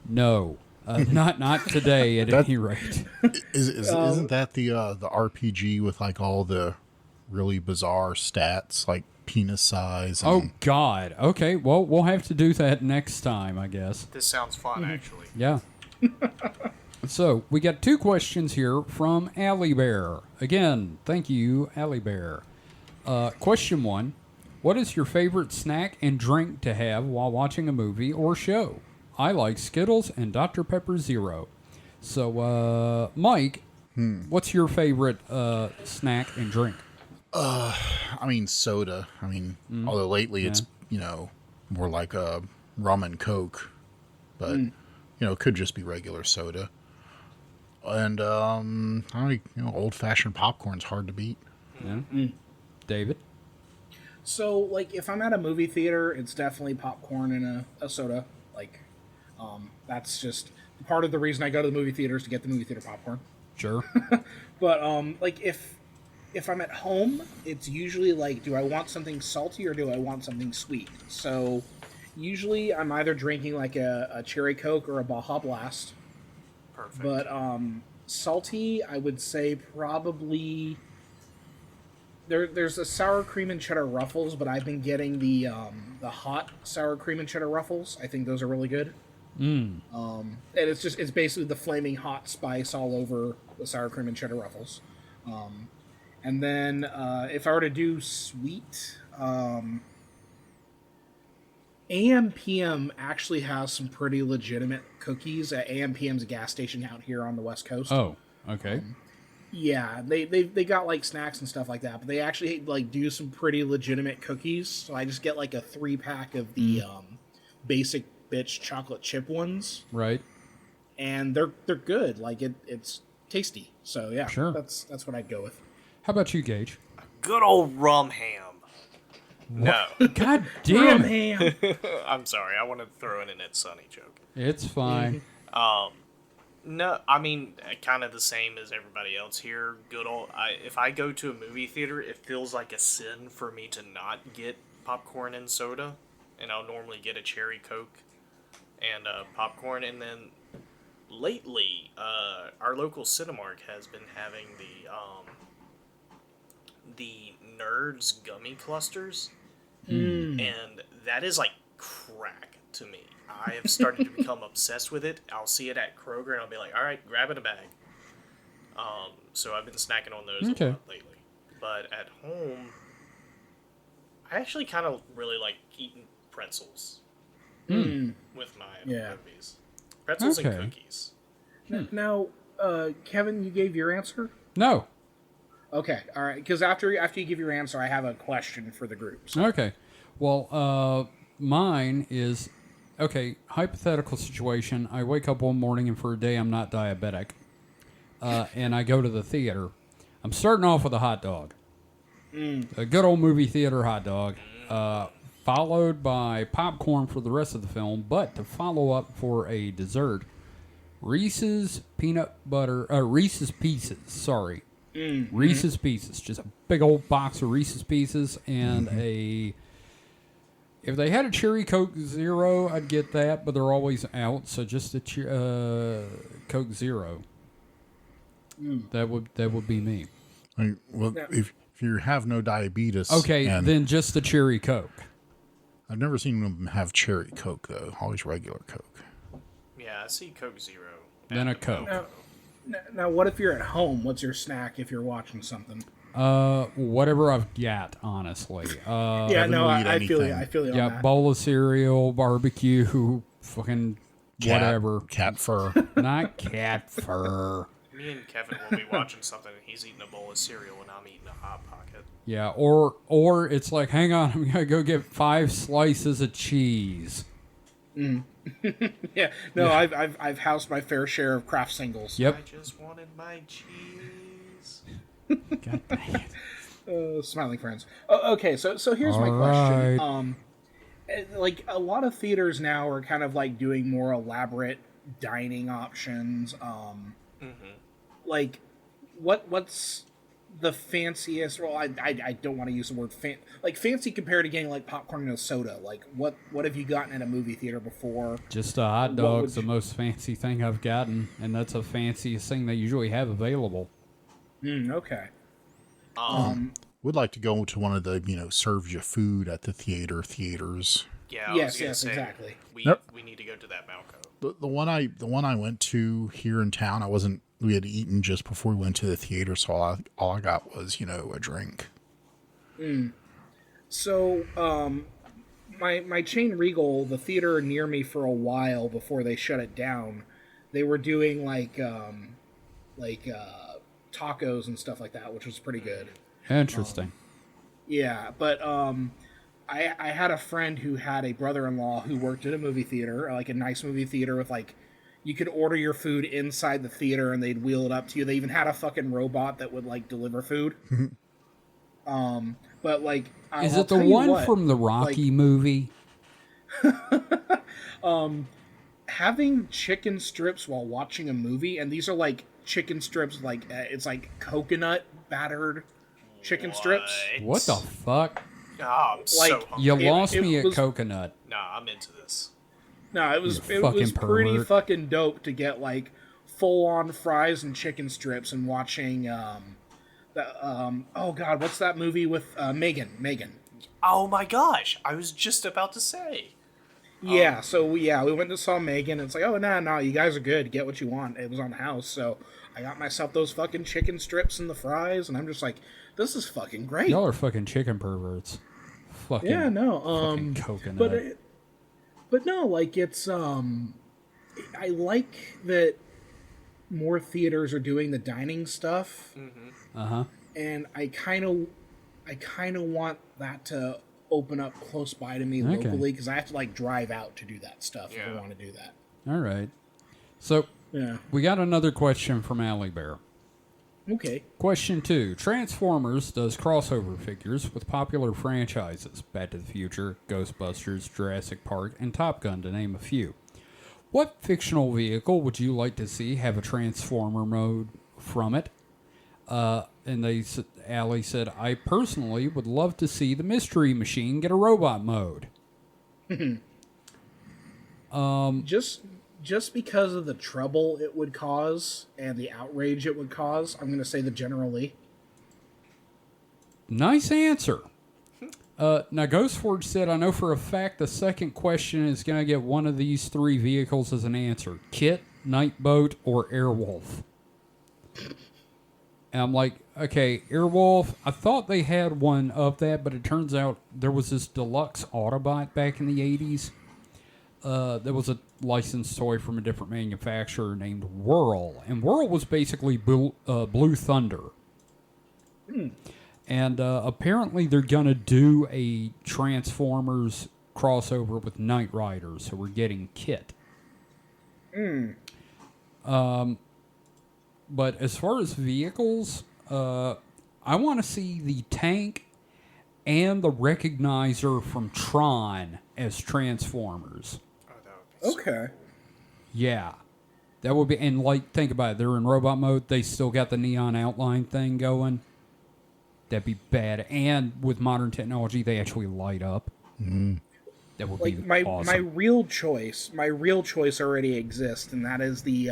No. Not today, at any rate. Isn't that the RPG with all the really bizarre stats, like penis size? Oh God. Okay. Well, we'll have to do that next time, I guess. This sounds fun, actually. Yeah. So we got 2 questions here from Allie Bear. Again, thank you, Allie Bear. Question 1: what is your favorite snack and drink to have while watching a movie or show? I like Skittles and Dr. Pepper Zero. So, Mike, what's your favorite snack and drink? Soda. Although lately it's, more like a rum and Coke. But, it could just be regular soda. And, old-fashioned popcorn's hard to beat. Yeah. David? So, if I'm at a movie theater, it's definitely popcorn and a soda. That's just part of the reason I go to the movie theater is to get the movie theater popcorn. Sure. But if I'm at home, it's usually do I want something salty or do I want something sweet? So usually I'm either drinking a cherry Coke or a Baja Blast. Perfect. But salty, I would say probably there's a sour cream and cheddar Ruffles, but I've been getting the hot sour cream and cheddar Ruffles. I think those are really good. And it's basically the flaming hot spice all over the sour cream and cheddar Ruffles. And then if I were to do sweet, AM/PM actually has some pretty legitimate cookies. AM/PM's a gas station out here on the West Coast. Oh, okay. Yeah, they got snacks and stuff like that, but they actually do some pretty legitimate cookies. So I just get a 3-pack of the basic bitch chocolate chip ones. Right. And they're good. It's tasty. So yeah, sure. That's what I'd go with. How about you, Gage? Good old rum ham. No. God damn it. Ham. I'm sorry. I wanted to throw in an It's Sunny joke. It's fine. No, I mean, kind of the same as everybody else here. If I go to a movie theater, it feels like a sin for me to not get popcorn and soda, and I'll normally get a cherry Coke and popcorn. And then lately, our local Cinemark has been having the Nerds gummy clusters, and that is like crack to me. I have started to become obsessed with it. I'll see it at Kroger, and I'll be like, all right, grab it a bag. So I've been snacking on those a lot lately. But at home, I actually kind of really like eating pretzels with my movies. Pretzels and cookies. Now, Kevin, you gave your answer? No. Okay, all right. Because after you give your answer, I have a question for the group. So. Okay. Well, mine is... Okay, hypothetical situation. I wake up one morning and for a day I'm not diabetic. And I go to the theater. I'm starting off with a hot dog. A good old movie theater hot dog. Followed by popcorn for the rest of the film. But to follow up for a dessert, Reese's Reese's Pieces. Sorry. Reese's Pieces. Just a big old box of Reese's Pieces and a... If they had a Cherry Coke Zero, I'd get that, but they're always out, so just a Coke Zero. That would be me. Well, if you have no diabetes... Okay, then just the Cherry Coke. I've never seen them have Cherry Coke, though. Always regular Coke. Yeah, I see Coke Zero. Then a Coke. Now, what if you're at home? What's your snack if you're watching something? Whatever I've got, honestly. I feel you. I feel you on that. Bowl of cereal, barbecue, fucking whatever. Cat fur. Not cat fur. Me and Kevin will be watching something, and he's eating a bowl of cereal, and I'm eating a Hot Pocket. Yeah, or it's like, hang on, I'm gonna go get 5 slices of cheese. I've housed my fair share of Kraft singles. Yep. I just wanted my cheese. God dang it. Smiling friends. Okay, so here's my question. Like a lot of theaters now are kind of like doing more elaborate dining options. Like what's the fanciest? Well, I don't want to use the word fancy compared to getting like popcorn and a soda. Like what have you gotten at a movie theater before? Just a hot dog's the most fancy thing I've gotten, and that's the fanciest thing they usually have available. Okay. Would like to go to one of the, serves you food at the theaters. Yeah. Yes, exactly. We need to go to that Malco. The one I went to here in town, we had eaten just before we went to the theater, so all I got was, a drink. So, my chain Regal, the theater near me for a while before they shut it down, they were doing like tacos and stuff like that, which was pretty good. Interesting. But I had a friend who had a brother-in-law who worked at a movie theater, like a nice movie theater with like, you could order your food inside the theater and they'd wheel it up to you. They even had a fucking robot that would like deliver food. But like, is it the one from the Rocky movie? Having chicken strips while watching a movie, and these are like chicken strips, like it's like coconut battered chicken strips. What the fuck? Oh, I'm so hungry. You lost me at coconut. Nah, I'm into this. No, it was pretty fucking dope to get like full on fries and chicken strips and watching oh god, what's that movie with Megan? Oh my gosh, I was just about to say. Yeah, we went to saw Megan, and it's like, oh, no, you guys are good. Get what you want. It was on the house, so I got myself those fucking chicken strips and the fries, and I'm just like, this is fucking great. Y'all are fucking chicken perverts. Fucking, fucking coconut. But no, like, it's, I like that more theaters are doing the dining stuff. And I kind of want that to open up close by to me locally, because I have to like drive out to do that stuff if I want to do that. All right. So we got another question from Allie Bear. Okay. Question 2. Transformers does crossover figures with popular franchises, Back to the Future, Ghostbusters, Jurassic Park, and Top Gun, to name a few. What fictional vehicle would you like to see have a transformer mode from it? Allie said, I personally would love to see the Mystery Machine get a robot mode. Just because of the trouble it would cause and the outrage it would cause, I'm going to say the General Lee. Nice answer. Now, Ghostforge said, I know for a fact the second question is going to get one of these three vehicles as an answer. Kit, Nightboat, or Airwolf. And I'm like, okay, Airwolf, I thought they had one of that, but it turns out there was this deluxe Autobot back in the 80s. There was a licensed toy from a different manufacturer named Whirl. And Whirl was basically Blue Thunder. And apparently they're going to do a Transformers crossover with Knight Rider, so we're getting Kit. But as far as vehicles, I want to see the tank and the Recognizer from Tron as Transformers. Oh, that would be Okay. Yeah. That would be, and like, think about it, they're in robot mode, they still got the neon outline thing going. That'd be bad. And with modern technology, they actually light up. That would be awesome. My real choice already exists, and that is the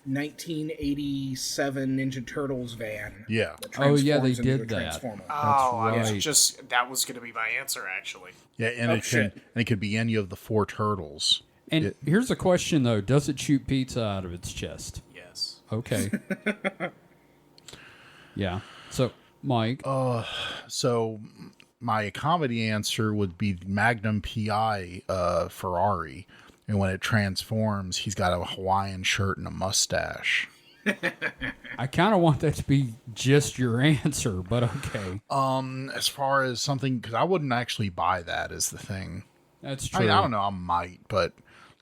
1987 Ninja Turtles van. Yeah. that Oh, yeah, transforms they into did a that. Transformer. Oh, I right. was just that was going to be my answer actually. Yeah, and it could be any of the 4 turtles. And here's a question, though. Does it shoot pizza out of its chest? Yes. Okay. Yeah. So, Mike. So my comedy answer would be Magnum PI Ferrari. And when it transforms, he's got a Hawaiian shirt and a mustache. I kind of want that to be just your answer, but okay. As far as something, because I wouldn't actually buy that is the thing. That's I true. mean, I don't know, I might, but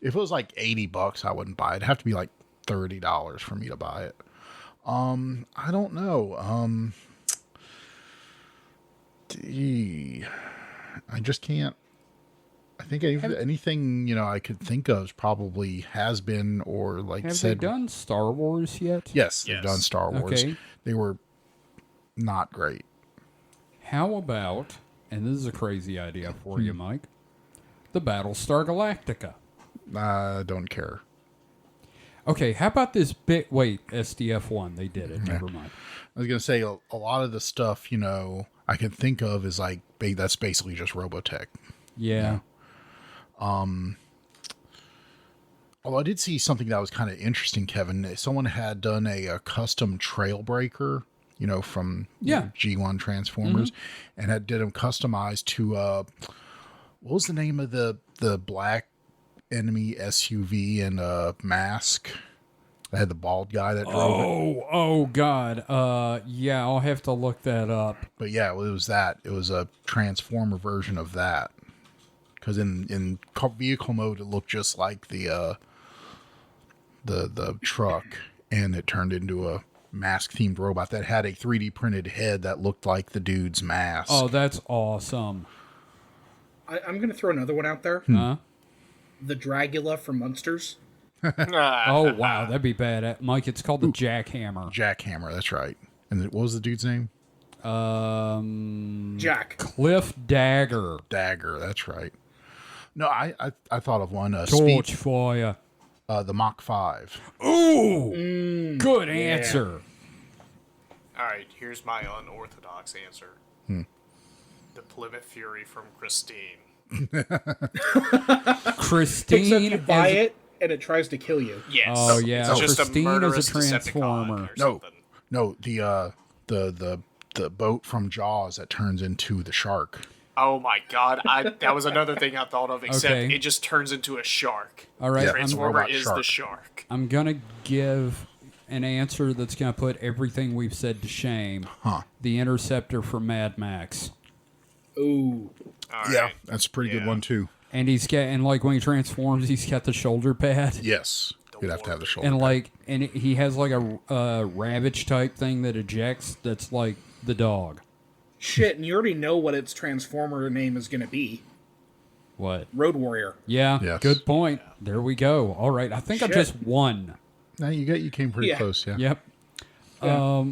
if it was like $80, I wouldn't buy it. It'd have to be like $30 for me to buy it. I don't know. I just can't. I think anything I could think of probably has been or like Have said. they done Star Wars yet? Yes, they've done Star Wars. Okay. They were not great. How about, and this is a crazy idea for you, Mike, the Battlestar Galactica. I don't care. Okay, how about this bit? Wait, SDF-1, they did it. Never mind. I was gonna say a lot of the stuff I can think of is like that's basically just Robotech. Yeah. Although I did see something that was kind of interesting, Kevin. Someone had done a custom Trailbreaker, from G1 Transformers, and did them customized to what was the name of the black enemy SUV and Mask? That had the bald guy that drove it. Oh God. Yeah, I'll have to look that up. But yeah, it was that. It was a Transformer version of that. Because in vehicle mode, it looked just like the truck, and it turned into a mask-themed robot that had a 3D printed head that looked like the dude's mask. Oh, that's awesome. I'm going to throw another one out there. Huh? The Dragula from Munsters. Oh, wow, that'd be bad. Mike, it's called the Jackhammer. Jackhammer, that's right. And what was the dude's name? Jack. Cliff Dagger. Dagger, that's right. No, I thought of one. Torch for you. The Mach 5. Ooh, good answer. All right, here's my unorthodox answer. The Plymouth Fury from Christine. Christine. Except you buy it and it tries to kill you. Yes. Oh, yeah. It's just Christine a is a murderous Transformer. Decepticon or something. No, the boat from Jaws that turns into the shark. Oh my God! That was another thing I thought of. Except Okay. it just turns into a shark. All right, Transformer robot is shark. the shark. I'm going to give an answer that's going to put everything we've said to shame. The Interceptor from Mad Max. Ooh. All Yeah, right. that's a pretty good one too. And like when he transforms, he's got the shoulder pad. Yes, you'd have to have the shoulder. And he has like a Ravage type thing that ejects. That's like the dog. Shit, and you already know what its Transformer name is going to be. What? Road Warrior. Yeah, Yes. good point. There we go. All right, I think I Shit. just won. No, you came pretty close, yeah. Yep. Yeah.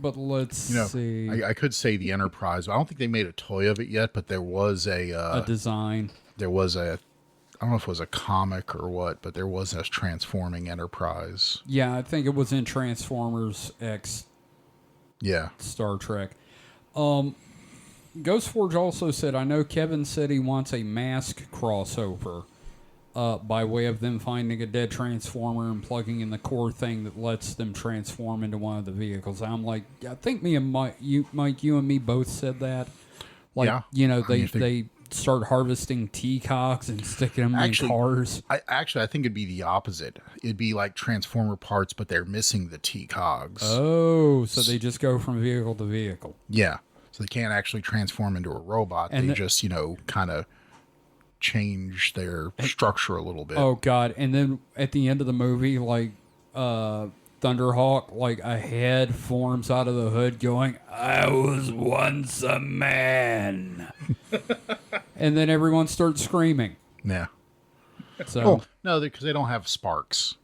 But let's see. I could say the Enterprise, but I don't think they made a toy of it yet, but there was a design. there was a, I don't know if it was a comic or what, but there was a transforming Enterprise. Yeah, I think it was in Transformers X Yeah. Star Trek. Ghostforge also said, I know Kevin said he wants a mask crossover by way of them finding a dead Transformer and plugging in the core thing that lets them transform into one of the vehicles. I'm like, I think me and Mike, you and me both said that. Like, Yeah. you know, I mean, they start harvesting T-Cogs and sticking them in cars. I think it'd be the opposite. It'd be like Transformer parts, but they're missing the T-Cogs. Oh, so they just go from vehicle to vehicle. Yeah. So they can't actually transform into a robot. And they just, kind of change their structure a little bit. Oh, God. And then at the end of the movie, like, Thunderhawk, like, a head forms out of the hood going, I was once a man. And then everyone starts screaming. Yeah. So, Oh, no, because they don't have sparks.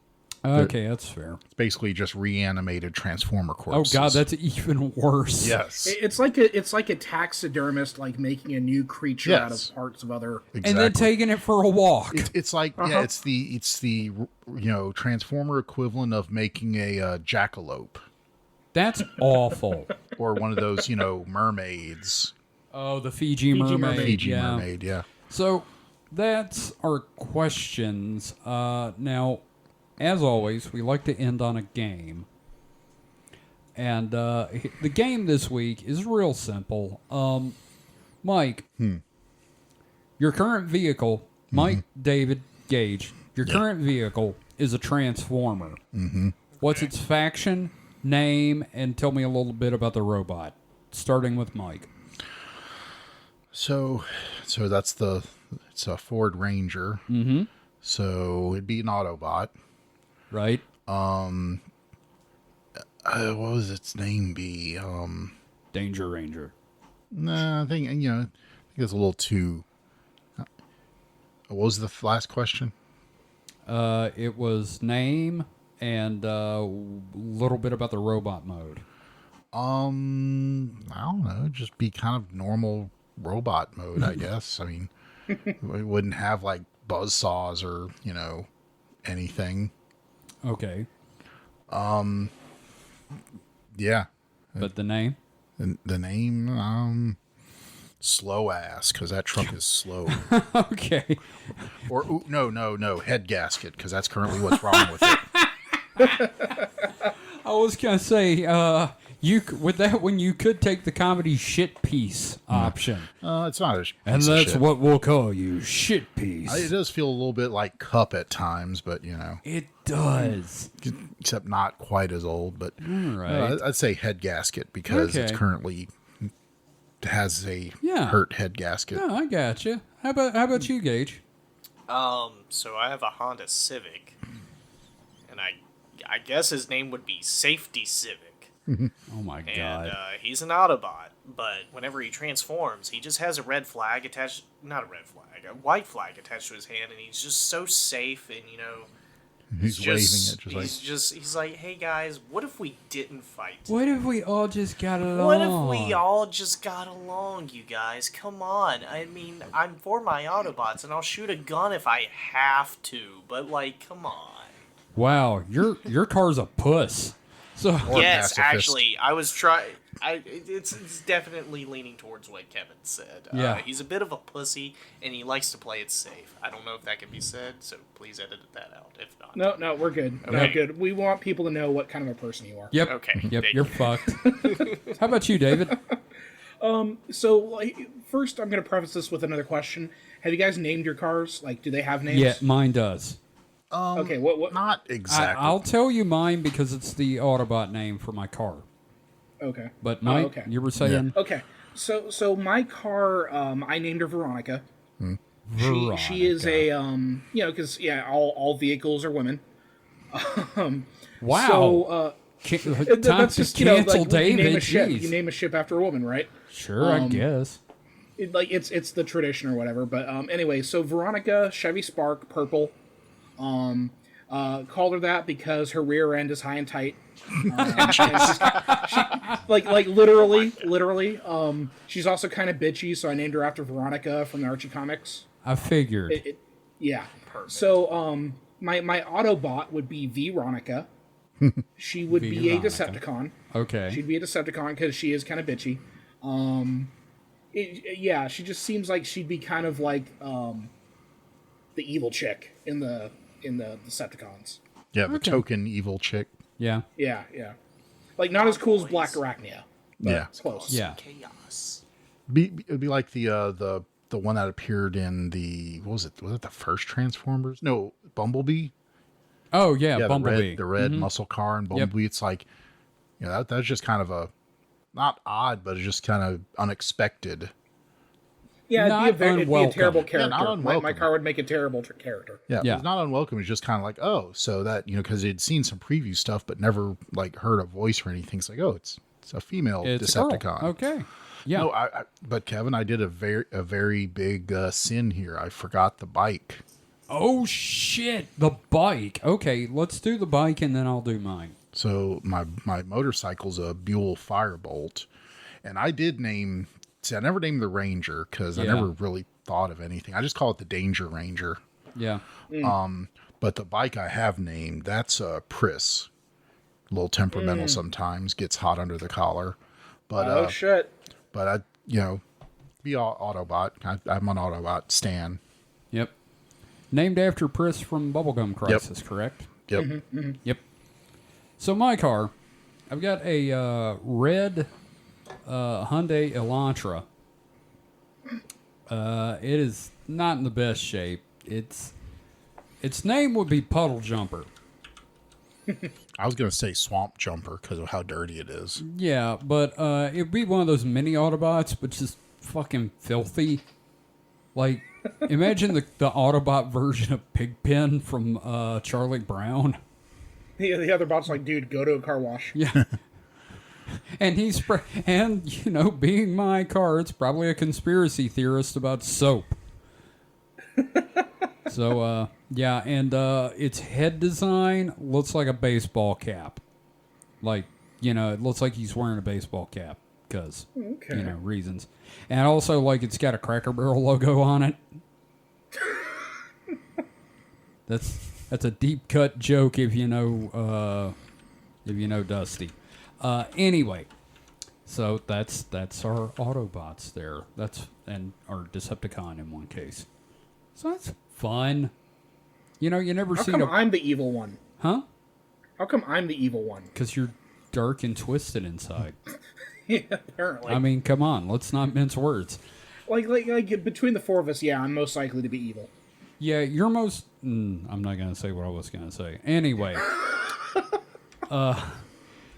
okay, that's fair. It's basically just reanimated Transformer Oh, corpses. God, that's even worse. Yes. It's like a taxidermist like making a new creature out of parts of other. Exactly. And then taking it for a walk. It's like it's the Transformer equivalent of making a jackalope That's awful. or one of those mermaids. Oh, the Fiji mermaid. Fiji yeah. mermaid, yeah. So that's our questions. Now, as always, we like to end on a game. And the game this week is real simple. Mike, your current vehicle, Mike, David, Gage, your current vehicle is a Transformer. Mm-hmm. What's its faction, name, and tell me a little bit about the robot. Starting with Mike. So it's a Ford Ranger. Mm-hmm. So it'd be an Autobot. Right? What was its name be? Danger Ranger. Nah, I think it's a little too. What was the last question? It was name and a little bit about the robot mode. I don't know. Just be kind of normal robot mode, I guess. I mean, we wouldn't have like buzzsaws or anything. Okay. Yeah. But the name? And the name, Slow Ass, because that truck is slow. Okay. Or no, Head Gasket, because that's currently what's wrong with it. I was gonna say, with that one you could take the comedy shit piece option, It's not a piece and of that's shit. what we'll call you, shit piece. It does feel a little bit like Cup at times, but It does. except not quite as old. But Right. I'd say Head Gasket because it's Okay. currently has a hurt head gasket. No, I got you. How about you, Gage? So I have a Honda Civic, and I guess his name would be Safety Civic. Oh my And god. he's an Autobot, but whenever he transforms, he just has a red flag attached, not a red flag, a white flag attached to his hand, and he's just so safe, and He's waving it, he's like, hey guys, what if we didn't fight? What if we all just got along? What if we all just got along, you guys? Come on. I mean, I'm for my Autobots, and I'll shoot a gun if I have to, but, come on. Wow, your car's a puss. So Or Yes, pacifist. actually, I was trying... It's definitely leaning towards what Kevin said. Yeah. He's a bit of a pussy, and he likes to play it safe. I don't know if that can be said, so please edit that out, if not. No, we're good. Okay. We're good. We want people to know what kind of a person you are. Yep. Okay, Yep. thank You're you. fucked. How about you, David? So, first, I'm going to preface this with another question. Have you guys named your cars? Do they have names? Yeah, mine does. Okay, what? Not exactly. I'll tell you mine because it's the Autobot name for my car. Okay. But Mike, okay. you were saying Okay. So my car, I named her Veronica. Veronica. She is a because all vehicles are women. Wow. So Time that's to just cancel you name David. a ship. Jeez. You name a ship after a woman, right? Sure, I guess. it's the tradition or whatever. But anyway, so Veronica Chevy Spark purple, called her that because her rear end is high and tight. Literally. She's also kind of bitchy, so I named her after Veronica from the Archie comics. I figured. Yeah. Perfect. So my Autobot would be Veronica. She would be a Decepticon. Okay. She'd be a Decepticon because she is kind of bitchy. She just seems like she'd be kind of like the evil chick in the Decepticons. Yeah, the token evil chick. Yeah. Yeah. Like not as cool as Black Arachnia. Yeah. It's close. Yeah. Chaos. It'd be like the one that appeared in the, what was it? Was it the first Transformers? No, Bumblebee. Oh yeah, Bumblebee. The red muscle car and Bumblebee. Yep. It's like, that's just kind of not odd, but it's just kind of unexpected. Yeah, it'd be a terrible character. Yeah, not unwelcome. My car would make a terrible character. Yeah, it's not unwelcome. It's just kind of like, oh, so that, because he'd seen some preview stuff, but never like heard a voice or anything. It's like, oh, it's a female Decepticon. Okay. Yeah. No, but Kevin, I did a very big sin here. I forgot the bike. Oh shit, the bike. Okay, let's do the bike and then I'll do mine. So my motorcycle's a Buell Firebolt, and I did name. See, I never named the Ranger because I never really thought of anything. I just call it the Danger Ranger. Yeah. But the bike I have named, that's a Priss. A little temperamental sometimes, gets hot under the collar. But shit. But I, be Autobot. I'm an Autobot stan. Yep. Named after Priss from Bubblegum Crisis, correct? Yep. Yep. So my car, I've got a red Hyundai Elantra. It is not in the best shape. Its name would be Puddle Jumper. I was going to say Swamp Jumper because of how dirty it is. Yeah, but it'd be one of those mini Autobots, but just fucking filthy. Like, imagine the Autobot version of Pigpen from Charlie Brown. The other bot's like, dude, go to a car wash. Yeah. And being my car, it's probably a conspiracy theorist about soap. So, and its head design looks like a baseball cap. Like, it looks like he's wearing a baseball cap because, reasons. And also, like, it's got a Cracker Barrel logo on it. That's a deep cut joke if you know Dusty. Anyway, so that's our Autobots there. And our Decepticon in one case. So that's fun. You never How seen come I'm the evil one? Huh? How come I'm the evil one? Because you're dark and twisted inside. Yeah, apparently. I mean, come on, let's not mince words. Like between the four of us, I'm most likely to be evil. Yeah, you're most... I'm not going to say what I was going to say. Anyway.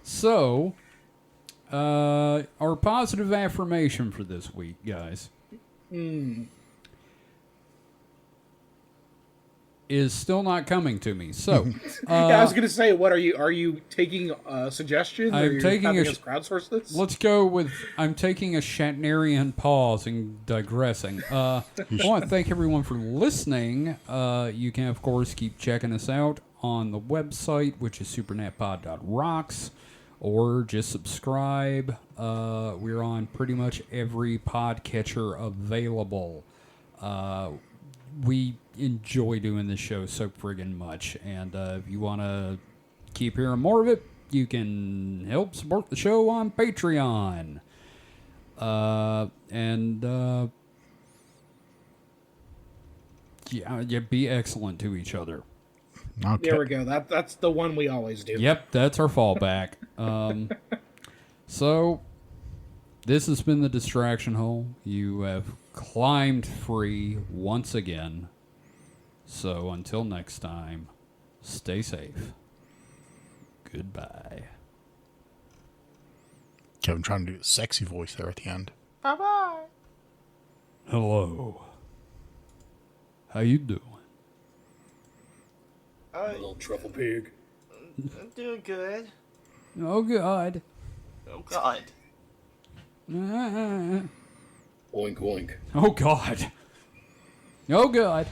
So, our positive affirmation for this week, guys, is still not coming to me. So, I was going to say, what are you taking suggestions? I'm taking us crowdsource this. Let's go with I'm taking a Shatnerian pause and digressing. I want to thank everyone for listening. You can of course keep checking us out on the website, which is supernatpod.rocks, or just subscribe. We're on pretty much every podcatcher available. We enjoy doing this show so friggin' much, and if you want to keep hearing more of it, you can help support the show on Patreon. Be excellent to each other. Okay. There we go. That's the one we always do. Yep, that's our fallback. So, this has been the Distraction Hole. You have climbed free once again. So, until next time, stay safe. Goodbye. Kevin trying to do a sexy voice there at the end. Bye-bye. Hello. How you doing? Little truffle pig. I'm doing good. Oh, God. Oh, God. Oink oink. Oh God. Oh God.